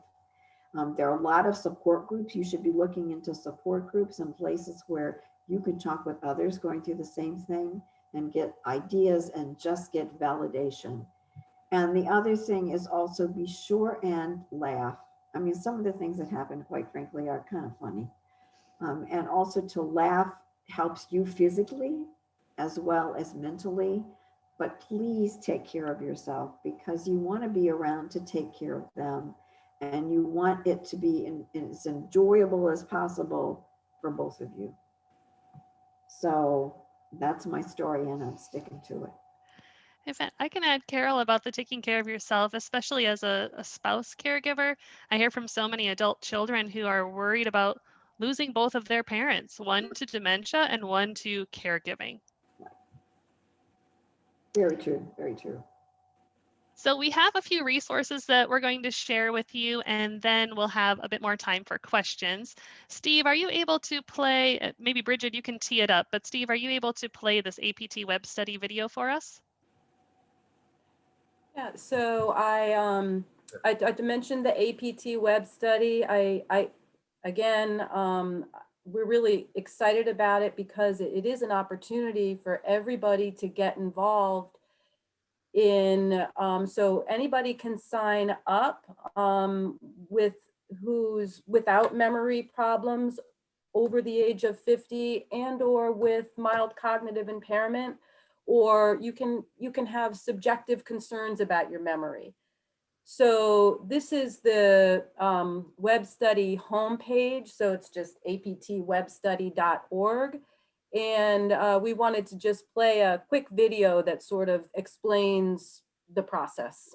There are a lot of support groups. You should be looking into support groups and places where you can talk with others going through the same thing and get ideas and just get validation. And the other thing is also be sure and laugh. I mean, some of the things that happen, quite frankly, are kind of funny. And also to laugh helps you physically as well as mentally. But please take care of yourself because you want to be around to take care of them. And you want it to be as enjoyable as possible for both of you. So that's my story and I'm sticking to it. If I can add, Carol, about the taking care of yourself, especially as a spouse caregiver. I hear from so many adult children who are worried about losing both of their parents, one to dementia and one to caregiving. Very true, very true. So we have a few resources that we're going to share with you, and then we'll have a bit more time for questions. Steve, are you able to play, maybe Bridget, you can tee it up, but Steve, are you able to play this APT web study video for us? Yeah, so I mentioned the APT web study. Again, we're really excited about it because it is an opportunity for everybody to get involved So anybody can sign up who's without memory problems over the age of 50 and or with mild cognitive impairment, or you can have subjective concerns about your memory. So this is the web study homepage. So it's just aptwebstudy.org. And we wanted to just play a quick video that sort of explains the process.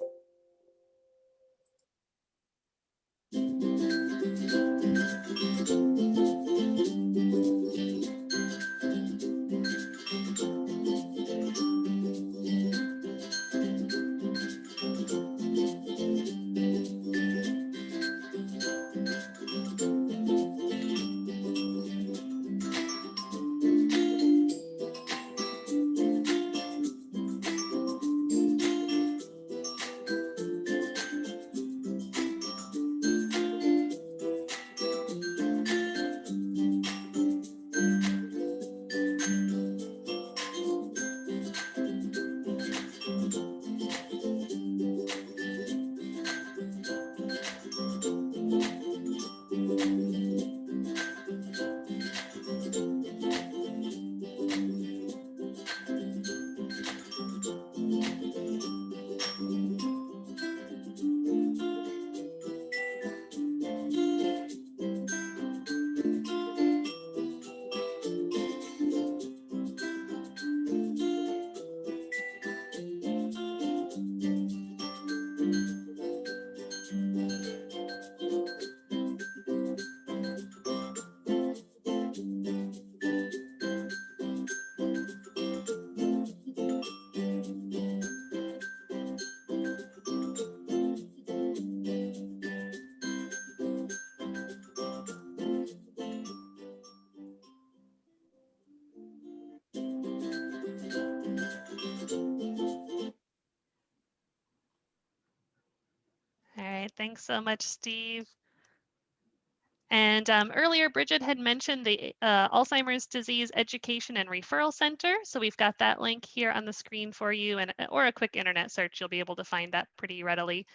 All right, thanks so much, Steve. And earlier, Bridget had mentioned the Alzheimer's Disease Education and Referral Center. So we've got that link here on the screen for you, or a quick internet search, you'll be able to find that pretty readily.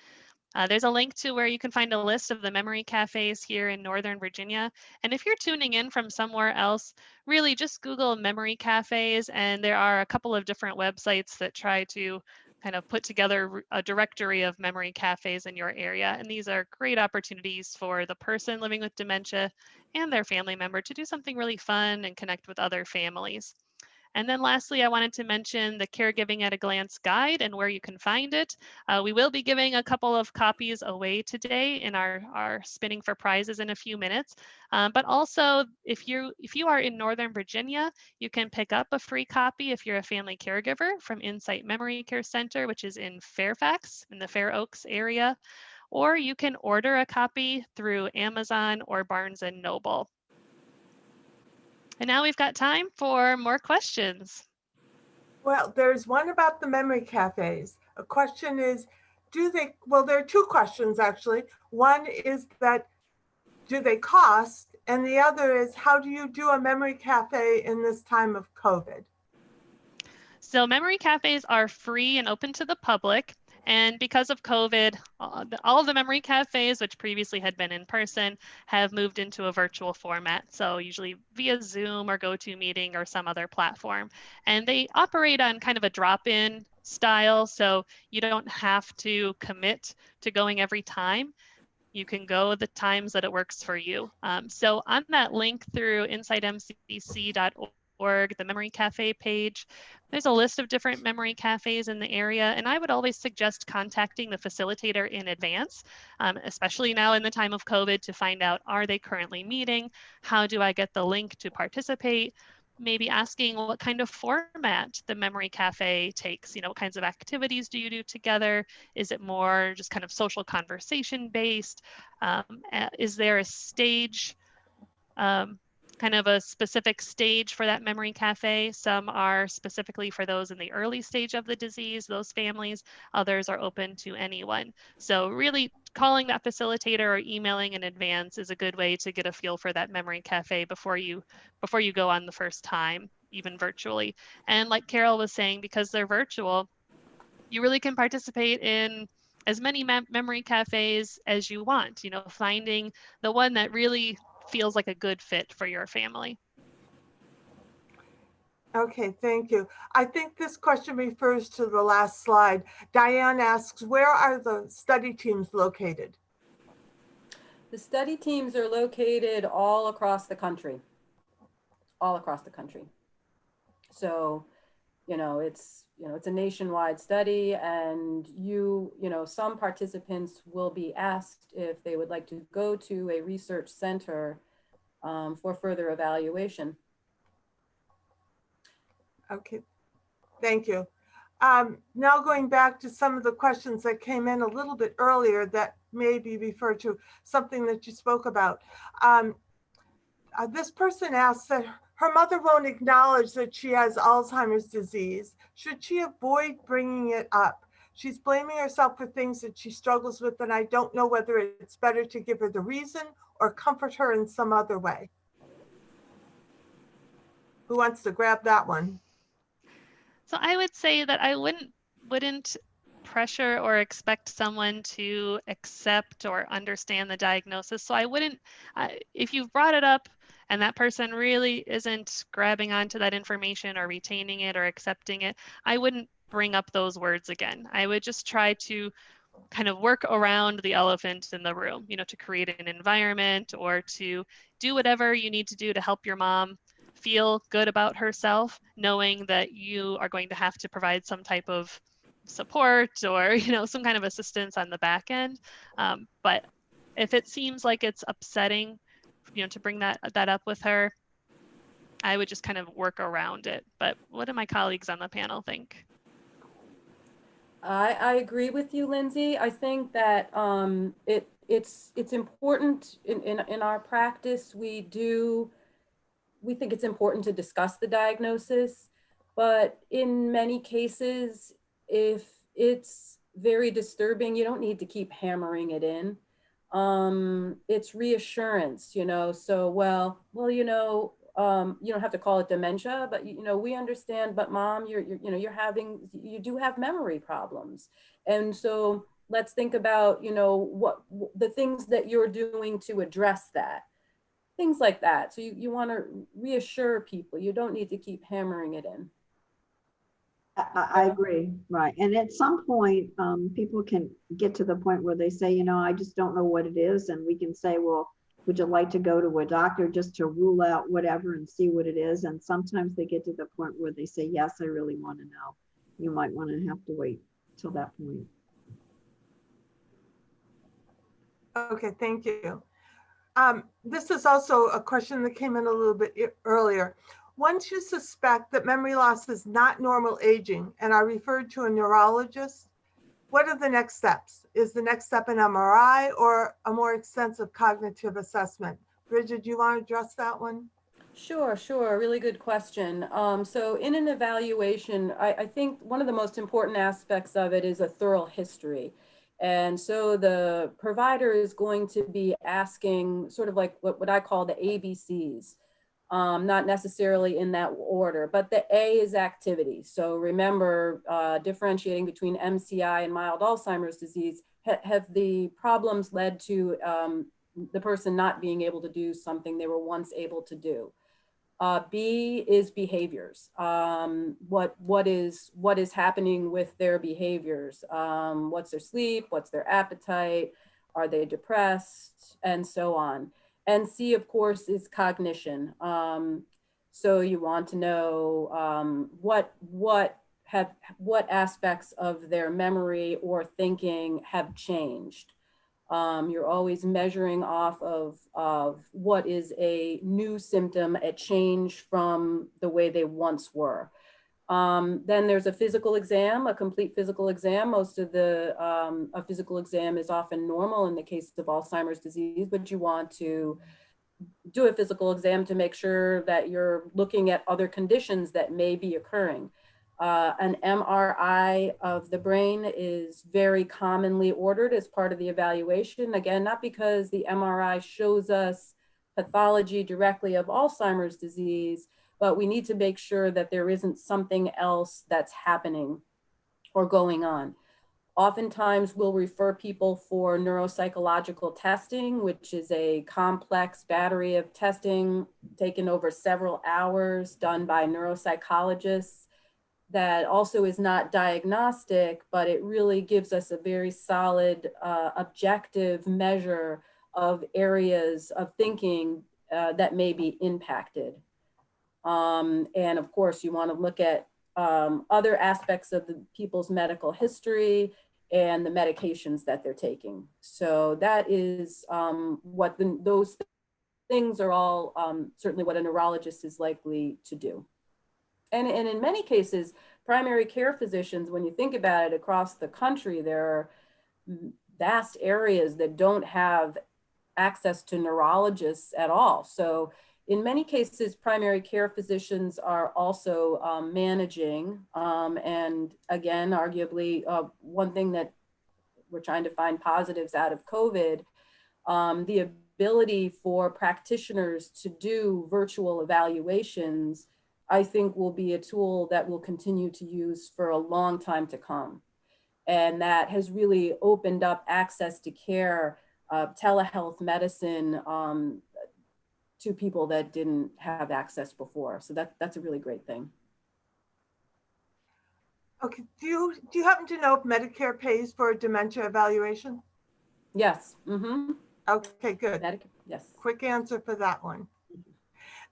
There's a link to where you can find a list of the memory cafes here in Northern Virginia. And if you're tuning in from somewhere else, really just Google memory cafes, and there are a couple of different websites that try to kind of put together a directory of memory cafes in your area. And these are great opportunities for the person living with dementia and their family member to do something really fun and connect with other families. And then lastly, I wanted to mention the Caregiving at a Glance guide and where you can find it. We will be giving a couple of copies away today in our spinning for prizes in a few minutes. But also, if you are in Northern Virginia, you can pick up a free copy if you're a family caregiver from Insight Memory Care Center, which is in Fairfax, in the Fair Oaks area. Or you can order a copy through Amazon or Barnes & Noble. And now we've got time for more questions. Well, there's one about the memory cafes. A question is, well, there are two questions actually. One is that, do they cost? And the other is, how do you do a memory cafe in this time of COVID? So memory cafes are free and open to the public. And because of COVID, all of the memory cafes, which previously had been in person, have moved into a virtual format. So usually via Zoom or GoToMeeting or some other platform. And they operate on kind of a drop-in style. So you don't have to commit to going every time. You can go the times that it works for you. So on that link through insightmcc.org, the Memory Cafe page, there's a list of different memory cafes in the area, and I would always suggest contacting the facilitator in advance, especially now in the time of COVID, to find out, are they currently meeting? How do I get the link to participate? Maybe asking what kind of format the memory cafe takes. What kinds of activities do you do together? Is it more just kind of social conversation based? Is there a stage, kind of a specific stage for that memory cafe? Some are specifically for those in the early stage of the disease, those families. Others are open to anyone. So really calling that facilitator or emailing in advance is a good way to get a feel for that memory cafe before you go on the first time, even virtually. And like Carol was saying, because they're virtual, you really can participate in as many memory cafes as you want, you know, finding the one that really feels like a good fit for your family. Okay, thank you. I think this question refers to the last slide. Diane asks, where are the study teams located? The study teams are located all across the country. All across the country. So, it's a nationwide study, and some participants will be asked if they would like to go to a research center for further evaluation. Okay, thank you. Now going back to some of the questions that came in a little bit earlier that maybe refer to something that you spoke about. This person asks that her mother won't acknowledge that she has Alzheimer's disease. Should she avoid bringing it up? She's blaming herself for things that she struggles with, and I don't know whether it's better to give her the reason or comfort her in some other way. Who wants to grab that one? So I would say that I wouldn't pressure or expect someone to accept or understand the diagnosis. So I wouldn't, if you've brought it up and that person really isn't grabbing onto that information or retaining it or accepting it, I wouldn't bring up those words again. I would just try to kind of work around the elephant in the room, you know, to create an environment or to do whatever you need to do to help your mom feel good about herself, knowing that you are going to have to provide some type of support or, you know, some kind of assistance on the back end. But if it seems like it's upsetting, you know, to bring that up with her, I would just kind of work around it. But what do my colleagues on the panel think? I agree with you, Lindsey. I think that it's important in our practice. We think it's important to discuss the diagnosis, but in many cases, if it's very disturbing, you don't need to keep hammering it in. It's reassurance, so, you don't have to call it dementia, but we understand, but mom, you do have memory problems. And so let's think about, what the things that you're doing to address that. Things like that. So you want to reassure people. You don't need to keep hammering it in. I agree, right. And at some point, people can get to the point where they say, I just don't know what it is. And we can say, well, would you like to go to a doctor just to rule out whatever and see what it is? And sometimes they get to the point where they say, yes, I really want to know. You might want to have to wait till that point. Okay, thank you. This is also a question that came in a little bit earlier. Once you suspect that memory loss is not normal aging and are referred to a neurologist, what are the next steps? Is the next step an MRI or a more extensive cognitive assessment? Bridget, do you want to address that one? Sure. Really good question. So in an evaluation, I think one of the most important aspects of it is a thorough history. And so the provider is going to be asking sort of like what I call the ABCs, not necessarily in that order, but the A is activity. So remember, differentiating between MCI and mild Alzheimer's disease, have the problems led to the person not being able to do something they were once able to do? B is behaviors. What is happening with their behaviors? What's their sleep? What's their appetite? Are they depressed? And so on. And C, of course, is cognition. So you want to know what aspects of their memory or thinking have changed. You're always measuring off of what is a new symptom, a change from the way they once were. Then there's a physical exam, a complete physical exam. Most of a physical exam is often normal in the case of Alzheimer's disease, but you want to do a physical exam to make sure that you're looking at other conditions that may be occurring. An MRI of the brain is very commonly ordered as part of the evaluation. Again, not because the MRI shows us pathology directly of Alzheimer's disease, but we need to make sure that there isn't something else that's happening or going on. Oftentimes we'll refer people for neuropsychological testing, which is a complex battery of testing taken over several hours, done by neuropsychologists, that also is not diagnostic, but it really gives us a very solid objective measure of areas of thinking that may be impacted. And of course, you want to look at other aspects of the people's medical history and the medications that they're taking. So that is what those things are all certainly what a neurologist is likely to do. And in many cases, primary care physicians, when you think about it across the country, there are vast areas that don't have access to neurologists at all. So in many cases, primary care physicians are also managing. And again, arguably, one thing that we're trying to find positives out of COVID, the ability for practitioners to do virtual evaluations, I think will be a tool that we'll continue to use for a long time to come. And that has really opened up access to care, telehealth medicine, to people that didn't have access before. So that's a really great thing. Okay, do you happen to know if Medicare pays for a dementia evaluation? Yes. Mm-hmm. Okay, good. Medicare, yes. Quick answer for that one.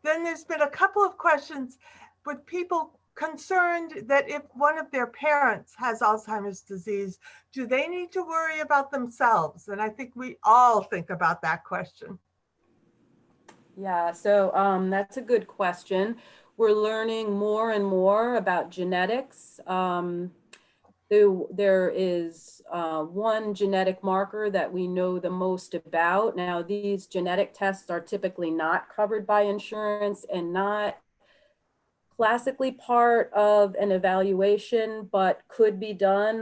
Then there's been a couple of questions with people concerned that if one of their parents has Alzheimer's disease, do they need to worry about themselves? And I think we all think about that question. Yeah, so that's a good question. We're learning more and more about genetics. There is one genetic marker that we know the most about. Now, these genetic tests are typically not covered by insurance and not classically part of an evaluation, but could be done.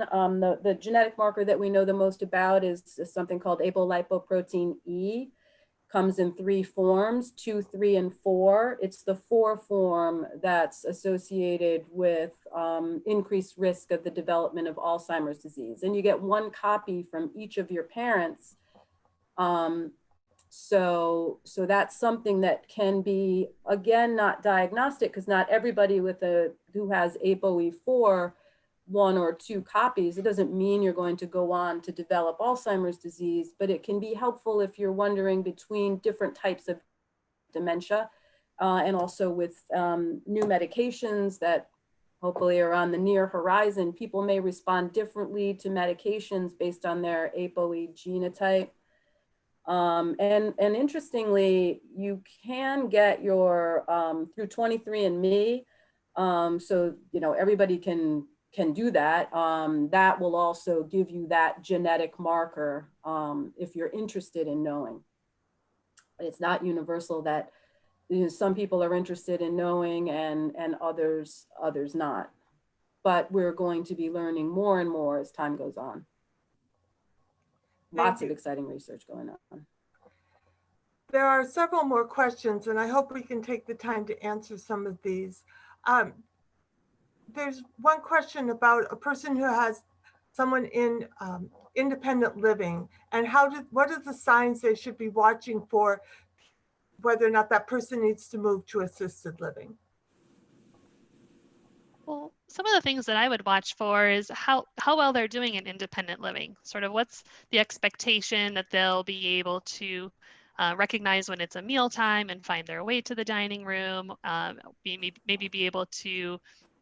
The genetic marker that we know the most about is something called apolipoprotein E. Comes in 3 forms, 2, 3, and 4. It's the 4 form that's associated with increased risk of the development of Alzheimer's disease. And you get 1 copy from each of your parents. So that's something that can be, again, not diagnostic, because not everybody who has ApoE4 1 or 2 copies, it doesn't mean you're going to go on to develop Alzheimer's disease, but it can be helpful if you're wondering between different types of dementia and also with new medications that hopefully are on the near horizon. People may respond differently to medications based on their ApoE genotype. And interestingly, you can get your, through 23andMe, so, everybody can do that. That will also give you that genetic marker if you're interested in knowing. But it's not universal that some people are interested in knowing and others not. But we're going to be learning more and more as time goes on. Lots of exciting research going on. There are several more questions, and I hope we can take the time to answer some of these. There's one question about a person who has someone in independent living, and what are the signs they should be watching for whether or not that person needs to move to assisted living? Well, some of the things that I would watch for is how well they're doing in independent living. Sort of what's the expectation that they'll be able to recognize when it's a mealtime and find their way to the dining room, maybe be able to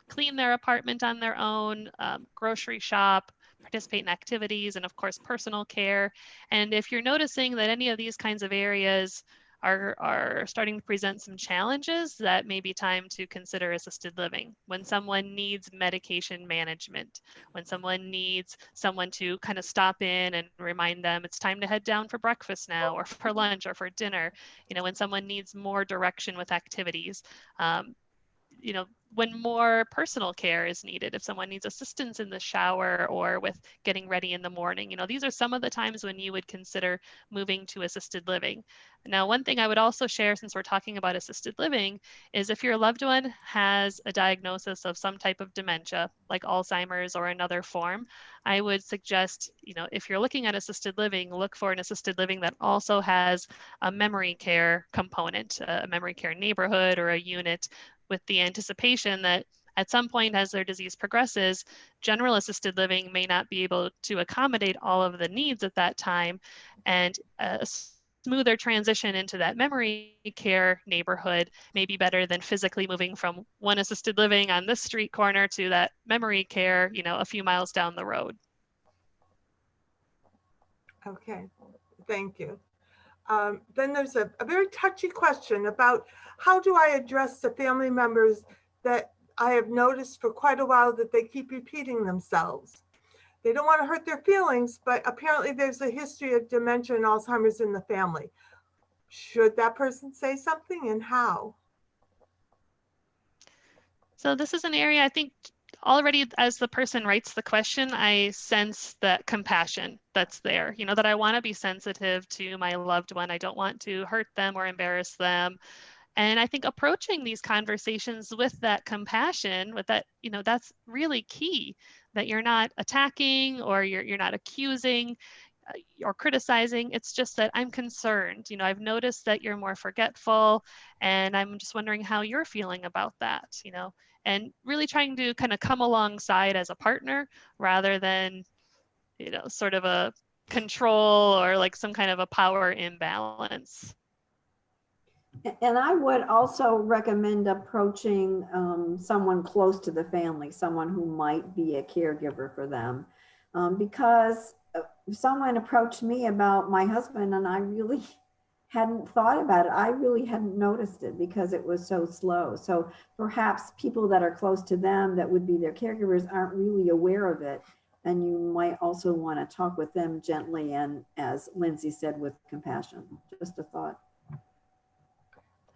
clean their apartment on their own, grocery shop, participate in activities, and of course, personal care. And if you're noticing that any of these kinds of areas are starting to present some challenges, that may be time to consider assisted living. When someone needs medication management, when someone needs someone to kind of stop in and remind them it's time to head down for breakfast now, or for lunch, or for dinner, when someone needs more direction with activities, when more personal care is needed, if someone needs assistance in the shower or with getting ready in the morning. These are some of the times when you would consider moving to assisted living. Now, one thing I would also share, since we're talking about assisted living, is if your loved one has a diagnosis of some type of dementia, like Alzheimer's or another form, I would suggest, if you're looking at assisted living, look for an assisted living that also has a memory care component, a memory care neighborhood or a unit, with the anticipation that at some point as their disease progresses, general assisted living may not be able to accommodate all of the needs at that time, and a smoother transition into that memory care neighborhood may be better than physically moving from one assisted living on this street corner to that memory care, a few miles down the road. Okay, thank you. Then there's a very touchy question about how do I address the family members that I have noticed for quite a while that they keep repeating themselves. They don't want to hurt their feelings, but apparently there's a history of dementia and Alzheimer's in the family. Should that person say something, and how? So this is an area I think already as the person writes the question, I sense that compassion that's there, that I want to be sensitive to my loved one. I don't want to hurt them or embarrass them. And I think approaching these conversations with that compassion, with that, that's really key, that you're not attacking or you're not accusing or criticizing. It's just that I'm concerned. I've noticed that you're more forgetful, and I'm just wondering how you're feeling about that, and really trying to kind of come alongside as a partner rather than, sort of a control or like some kind of a power imbalance. And I would also recommend approaching someone close to the family, someone who might be a caregiver for them. Because someone approached me about my husband and I really hadn't thought about it. I really hadn't noticed it because it was so slow. So perhaps people that are close to them that would be their caregivers aren't really aware of it. And you might also want to talk with them gently and, as Lindsey said, with compassion. Just a thought.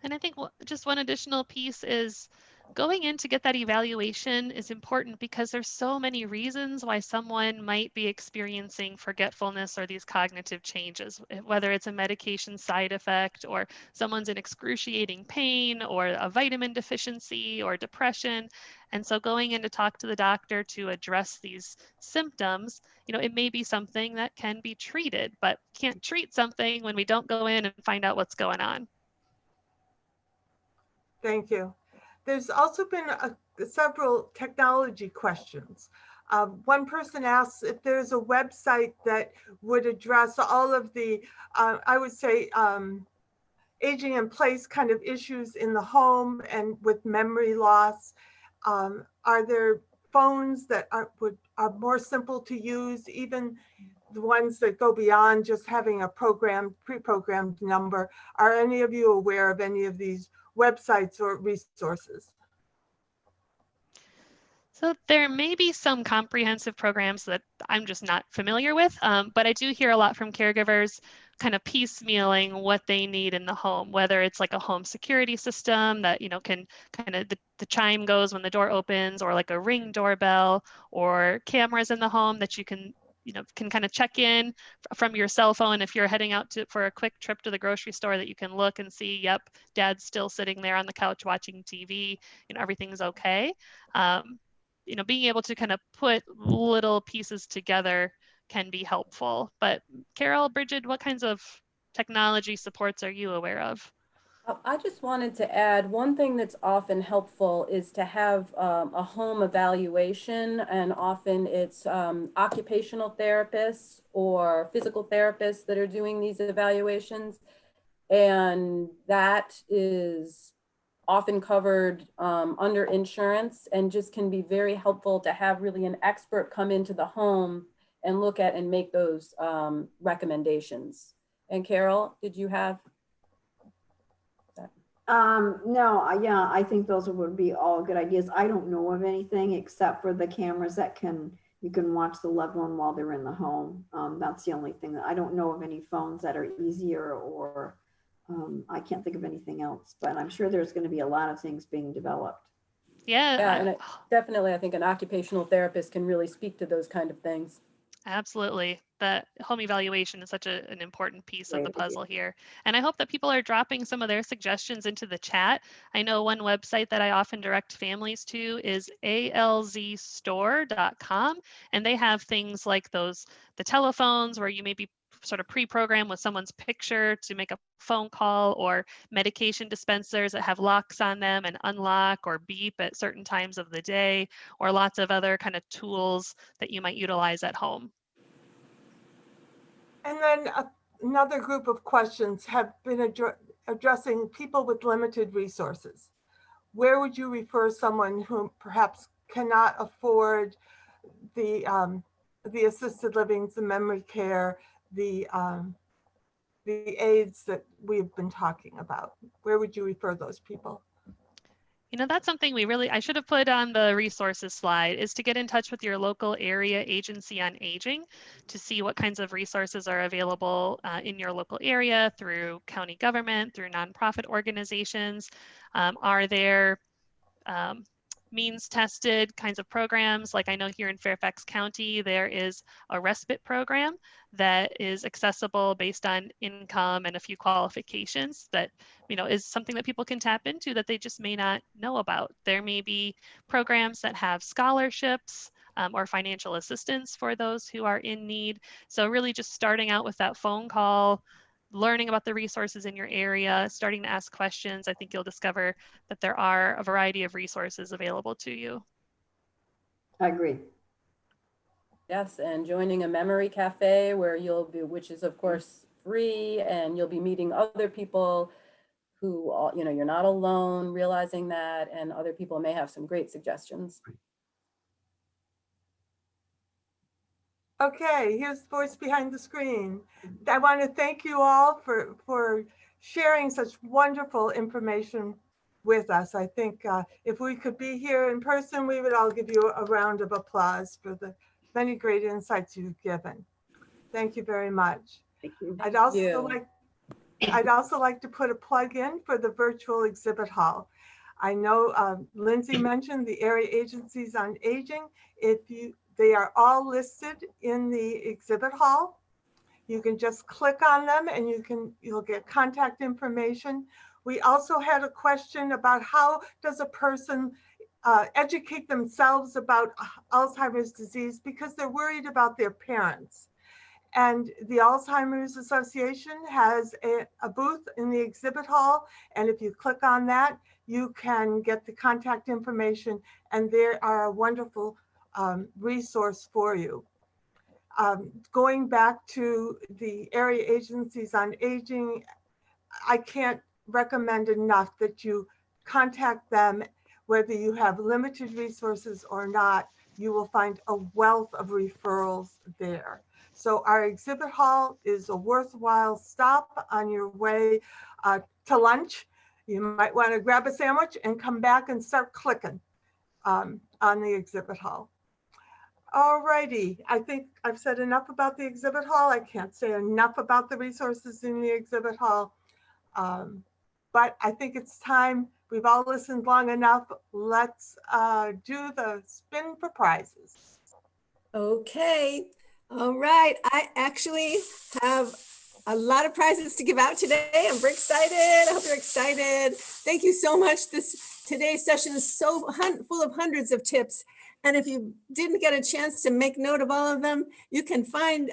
And I think just one additional piece is going in to get that evaluation is important because there's so many reasons why someone might be experiencing forgetfulness or these cognitive changes, whether it's a medication side effect or someone's in excruciating pain or a vitamin deficiency or depression. And so going in to talk to the doctor to address these symptoms, it may be something that can be treated, but can't treat something when we don't go in and find out what's going on. Thank you. There's also been several technology questions. One person asks if there's a website that would address all of the, I would say, aging in place kind of issues in the home and with memory loss. Are there phones that are more simple to use, even the ones that go beyond just having a pre-programmed number? Are any of you aware of any of these websites or resources? So there may be some comprehensive programs that I'm just not familiar with, but I do hear a lot from caregivers kind of piecemealing what they need in the home, whether it's like a home security system that, can kind of, the chime goes when the door opens, or like a Ring doorbell, or cameras in the home that you can kind of check in from your cell phone if you're heading out for a quick trip to the grocery store, that you can look and see, yep, dad's still sitting there on the couch watching TV, everything's okay. Being able to kind of put little pieces together can be helpful. But Carol, Brigid, what kinds of technology supports are you aware of? I just wanted to add, one thing that's often helpful is to have a home evaluation, and often it's occupational therapists or physical therapists that are doing these evaluations. And that is often covered under insurance, and just can be very helpful to have really an expert come into the home and look at and make those recommendations. And Carol, did you have that? No, yeah, I think those would be all good ideas. I don't know of anything except for the cameras that you can watch the loved one while they're in the home. That's the only thing. That I don't know of any phones that are easier, or I can't think of anything else, but I'm sure there's going to be a lot of things being developed. Yeah, and definitely, I think an occupational therapist can really speak to those kind of things. absolutely. That home evaluation is such an important piece of the Great. puzzle here. And I hope that people are dropping some of their suggestions into the chat. I know one website that I often direct families to is alzstore.com. And they have things like the telephones where you maybe sort of pre-program with someone's picture to make a phone call, or medication dispensers that have locks on them and unlock or beep at certain times of the day, or lots of other kind of tools that you might utilize at home. And then another group of questions have been addressing people with limited resources. Where would you refer someone who perhaps cannot afford the assisted living, the memory care, the aids that we've been talking about? Where would you refer those people? You know, that's something I should have put on the resources slide, is to get in touch with your local area agency on aging to see what kinds of resources are available in your local area through county government, through nonprofit organizations. Are there means tested kinds of programs? Like I know here in Fairfax County, there is a respite program that is accessible based on income and a few qualifications that, you know, is something that people can tap into that they just may not know about. There may be programs that have scholarships or financial assistance for those who are in need. So really just starting out with that phone call, learning about the resources in your area, starting to ask questions, I think you'll discover that there are a variety of resources available to you. I agree. Yes, and joining a memory cafe where which is of course free, and you'll be meeting other people who, you know, you're not alone, realizing that, and other people may have some great suggestions. Okay, here's the voice behind the screen. I want to thank you all for sharing such wonderful information with us. I think if we could be here in person, we would all give you a round of applause for the many great insights you've given. Thank you very much. Thank you. I'd also like to put a plug in for the virtual exhibit hall. I know Lindsey mentioned the area agencies on aging. They are all listed in the exhibit hall. You can just click on them and you'll get contact information. We also had a question about how does a person educate themselves about Alzheimer's disease, because they're worried about their parents. And the Alzheimer's Association has a booth in the exhibit hall. And if you click on that, you can get the contact information, and they are a wonderful resource for you. Going back to the area agencies on aging, I can't recommend enough that you contact them. Whether you have limited resources or not, you will find a wealth of referrals there. So our exhibit hall is a worthwhile stop on your way to lunch. You might want to grab a sandwich and come back and start clicking on the exhibit hall. All righty, I think I've said enough about the exhibit hall. I can't say enough about the resources in the exhibit hall. But I think it's time. We've all listened long enough. Let's do the spin for prizes. Okay. All right. I actually have a lot of prizes to give out today. I'm very excited. I hope you're excited. Thank you so much. Today's session is so full of hundreds of tips. And if you didn't get a chance to make note of all of them, you can find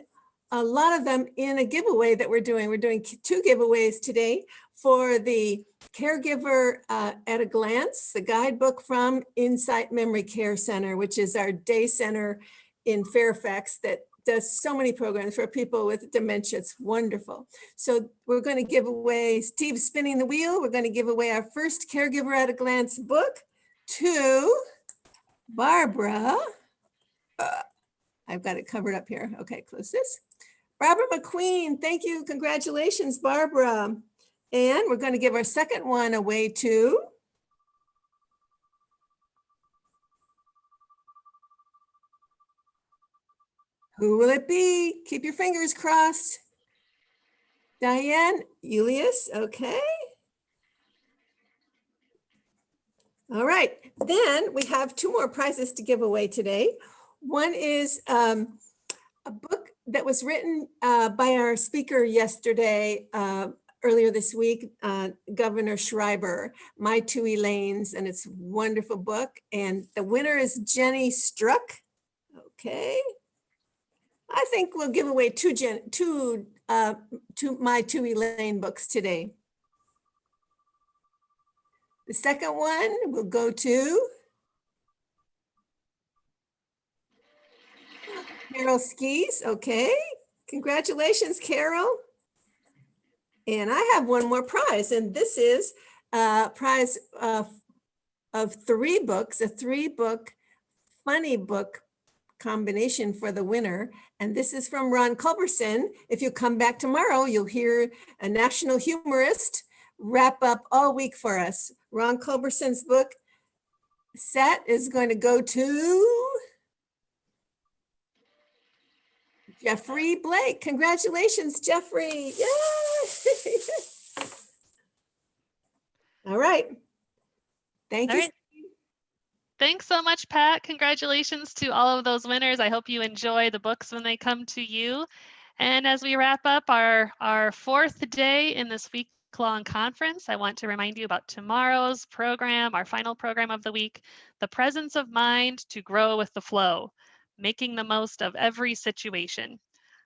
a lot of them in a giveaway that we're doing. We're doing 2 giveaways today for the Caregiver at a Glance, the guidebook from Insight Memory Care Center, which is our day center in Fairfax that does so many programs for people with dementia. It's wonderful. So we're going to give away, Steve's spinning the wheel. We're going to give away our first Caregiver at a Glance book to Barbara. I've got it covered up here. Okay, close this. Barbara McQueen, thank you. Congratulations, Barbara. And we're going to give our second one away to who will it be? Keep your fingers crossed. Diane Julius, okay. All right, then we have two more prizes to give away today. One is a book that was written by our speaker yesterday, earlier this week, Governor Schreiber, My Two Elaines, and it's a wonderful book. And the winner is Jenny Struck. Okay. I think we'll give away two My Two Elaine books today. The second one will go to Carol Skis. Okay, congratulations, Carol. And I have one more prize, and this is a prize of 3 books, a 3-book funny book combination for the winner. And this is from Ron Culberson. If you come back tomorrow, you'll hear a national humorist wrap up all week for us. Ron Culberson's book set is going to go to Jeffrey Blake. Congratulations, Jeffrey. Yay! All right. Thank you. Right. Thanks so much, Pat. Congratulations to all of those winners. I hope you enjoy the books when they come to you. And as we wrap up our 4th day in this week-long conference, I want to remind you about tomorrow's program, our final program of the week, The Presence of Mind to Grow with the Flow, Making the Most of Every Situation.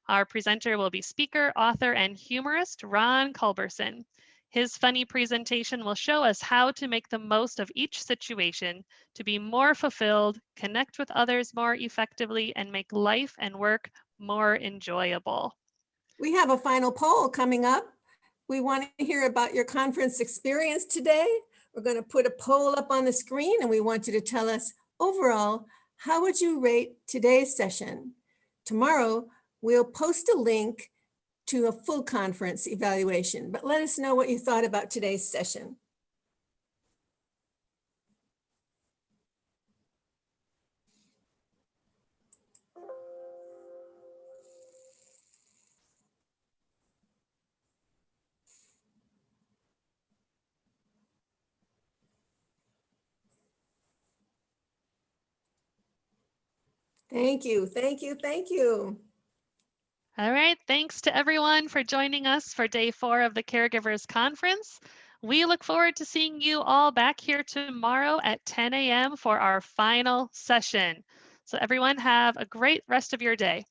Our presenter will be speaker, author, and humorist Ron Culberson. His funny presentation will show us how to make the most of each situation to be more fulfilled, connect with others more effectively, and make life and work more enjoyable. We have a final poll coming up. We want to hear about your conference experience today. We're going to put a poll up on the screen, and we want you to tell us overall, how would you rate today's session? Tomorrow, we'll post a link to a full conference evaluation, but let us know what you thought about today's session. Thank you, thank you, thank you. All right, thanks to everyone for joining us for day 4 of the Caregivers Conference. We look forward to seeing you all back here tomorrow at 10 a.m. for our final session. So everyone have a great rest of your day.